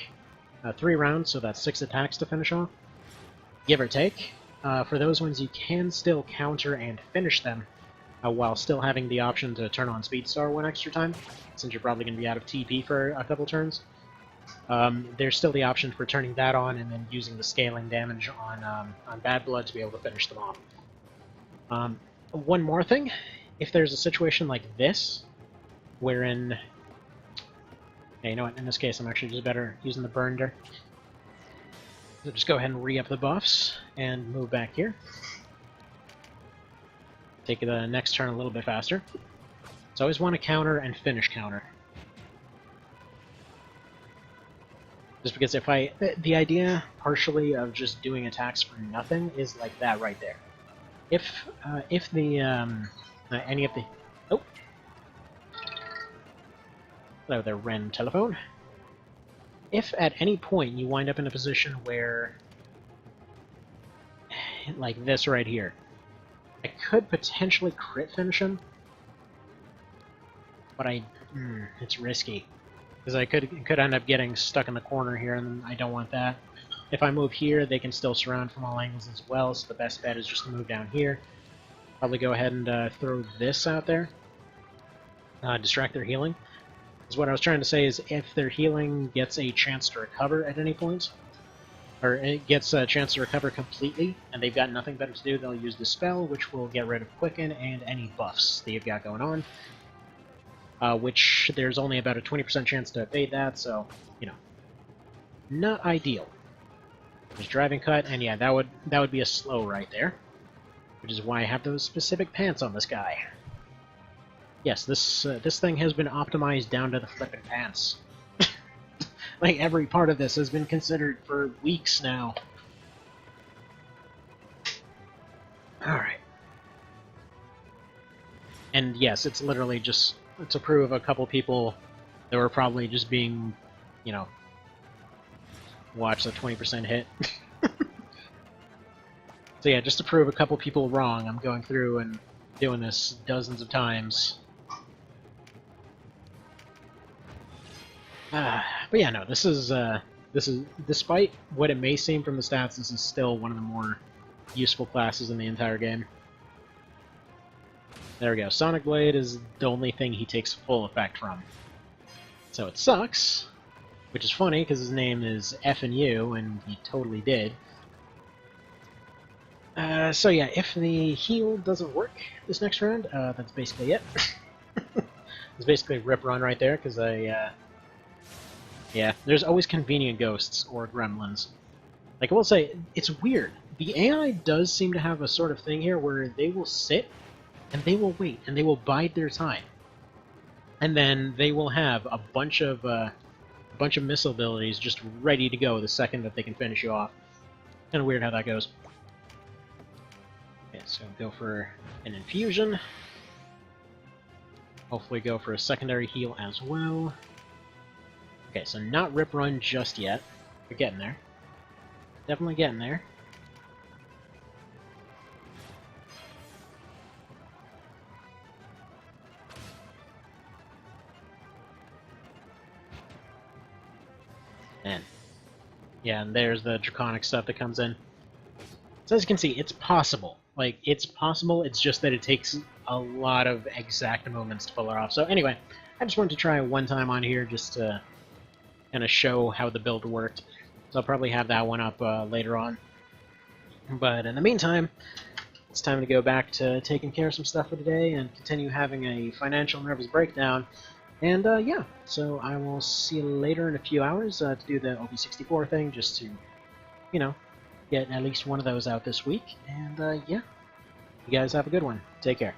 3 rounds, so that's 6 attacks to finish off, give or take. For those ones, you can still counter and finish them, while still having the option to turn on Speedstar one extra time, since you're probably going to be out of TP for a couple turns. There's still the option for turning that on and then using the scaling damage on Bad Blood to be able to finish them off. One more thing, if there's a situation like this, wherein... yeah, you know what, in this case I'm actually just better using the Burnder. So just go ahead and re-up the buffs, and move back here. Take the next turn a little bit faster. So I always want to counter and finish counter. Just because if I... the idea, partially, of just doing attacks for nothing is like that right there. If the, any of the... oh! Hello there, Ren Telephone. If at any point you wind up in a position where... like this right here, I could potentially crit finish him, but it's risky. Because I could end up getting stuck in the corner here, and I don't want that. If I move here, they can still surround from all angles as well, so the best bet is just to move down here. Probably go ahead and throw this out there. Distract their healing. Because what I was trying to say is, if their healing gets a chance to recover at any point, or it gets a chance to recover completely, and they've got nothing better to do, they'll use the spell, which will get rid of Quicken and any buffs that you've got going on. Which there's only about a 20% chance to evade that, so, you know, not ideal. There's Driving Cut, and yeah, that would be a slow right there, which is why I have those specific pants on this guy. Yes, this thing has been optimized down to the flippin' pants. Like, every part of this has been considered for weeks now. Alright. And yes, it's literally just to prove a couple people that were probably just being, you know, watch the 20% hit. So yeah, just to prove a couple people wrong, I'm going through and doing this dozens of times. But yeah, no, this is, despite what it may seem from the stats, this is still one of the more useful classes in the entire game. There we go, Sonic Blade is the only thing he takes full effect from. So it sucks, which is funny, because his name is F&U, and he totally did. So yeah, if the heal doesn't work this next round, that's basically it. It's basically Rip Run right there, because yeah, there's always convenient ghosts or gremlins. Like, I will say, it's weird. The AI does seem to have a sort of thing here where they will sit, and they will wait, and they will bide their time. And then they will have a bunch of missile abilities just ready to go the second that they can finish you off. Kind of weird how that goes. Okay, so go for an infusion. Hopefully go for a secondary heal as well. Okay, so not Rip Run just yet. You're getting there. Definitely getting there. Man. Yeah, and there's the draconic stuff that comes in. So as you can see, it's possible. Like, it's possible, it's just that it takes a lot of exact moments to pull it off. So anyway, I just wanted to try one time on here just to kind of show how the build worked. So I'll probably have that one up later on. But in the meantime, it's time to go back to taking care of some stuff for today and continue having a financial nervous breakdown. And yeah, so I will see you later in a few hours to do the OB64 thing, just to, you know, get at least one of those out this week. And yeah, you guys have a good one. Take care.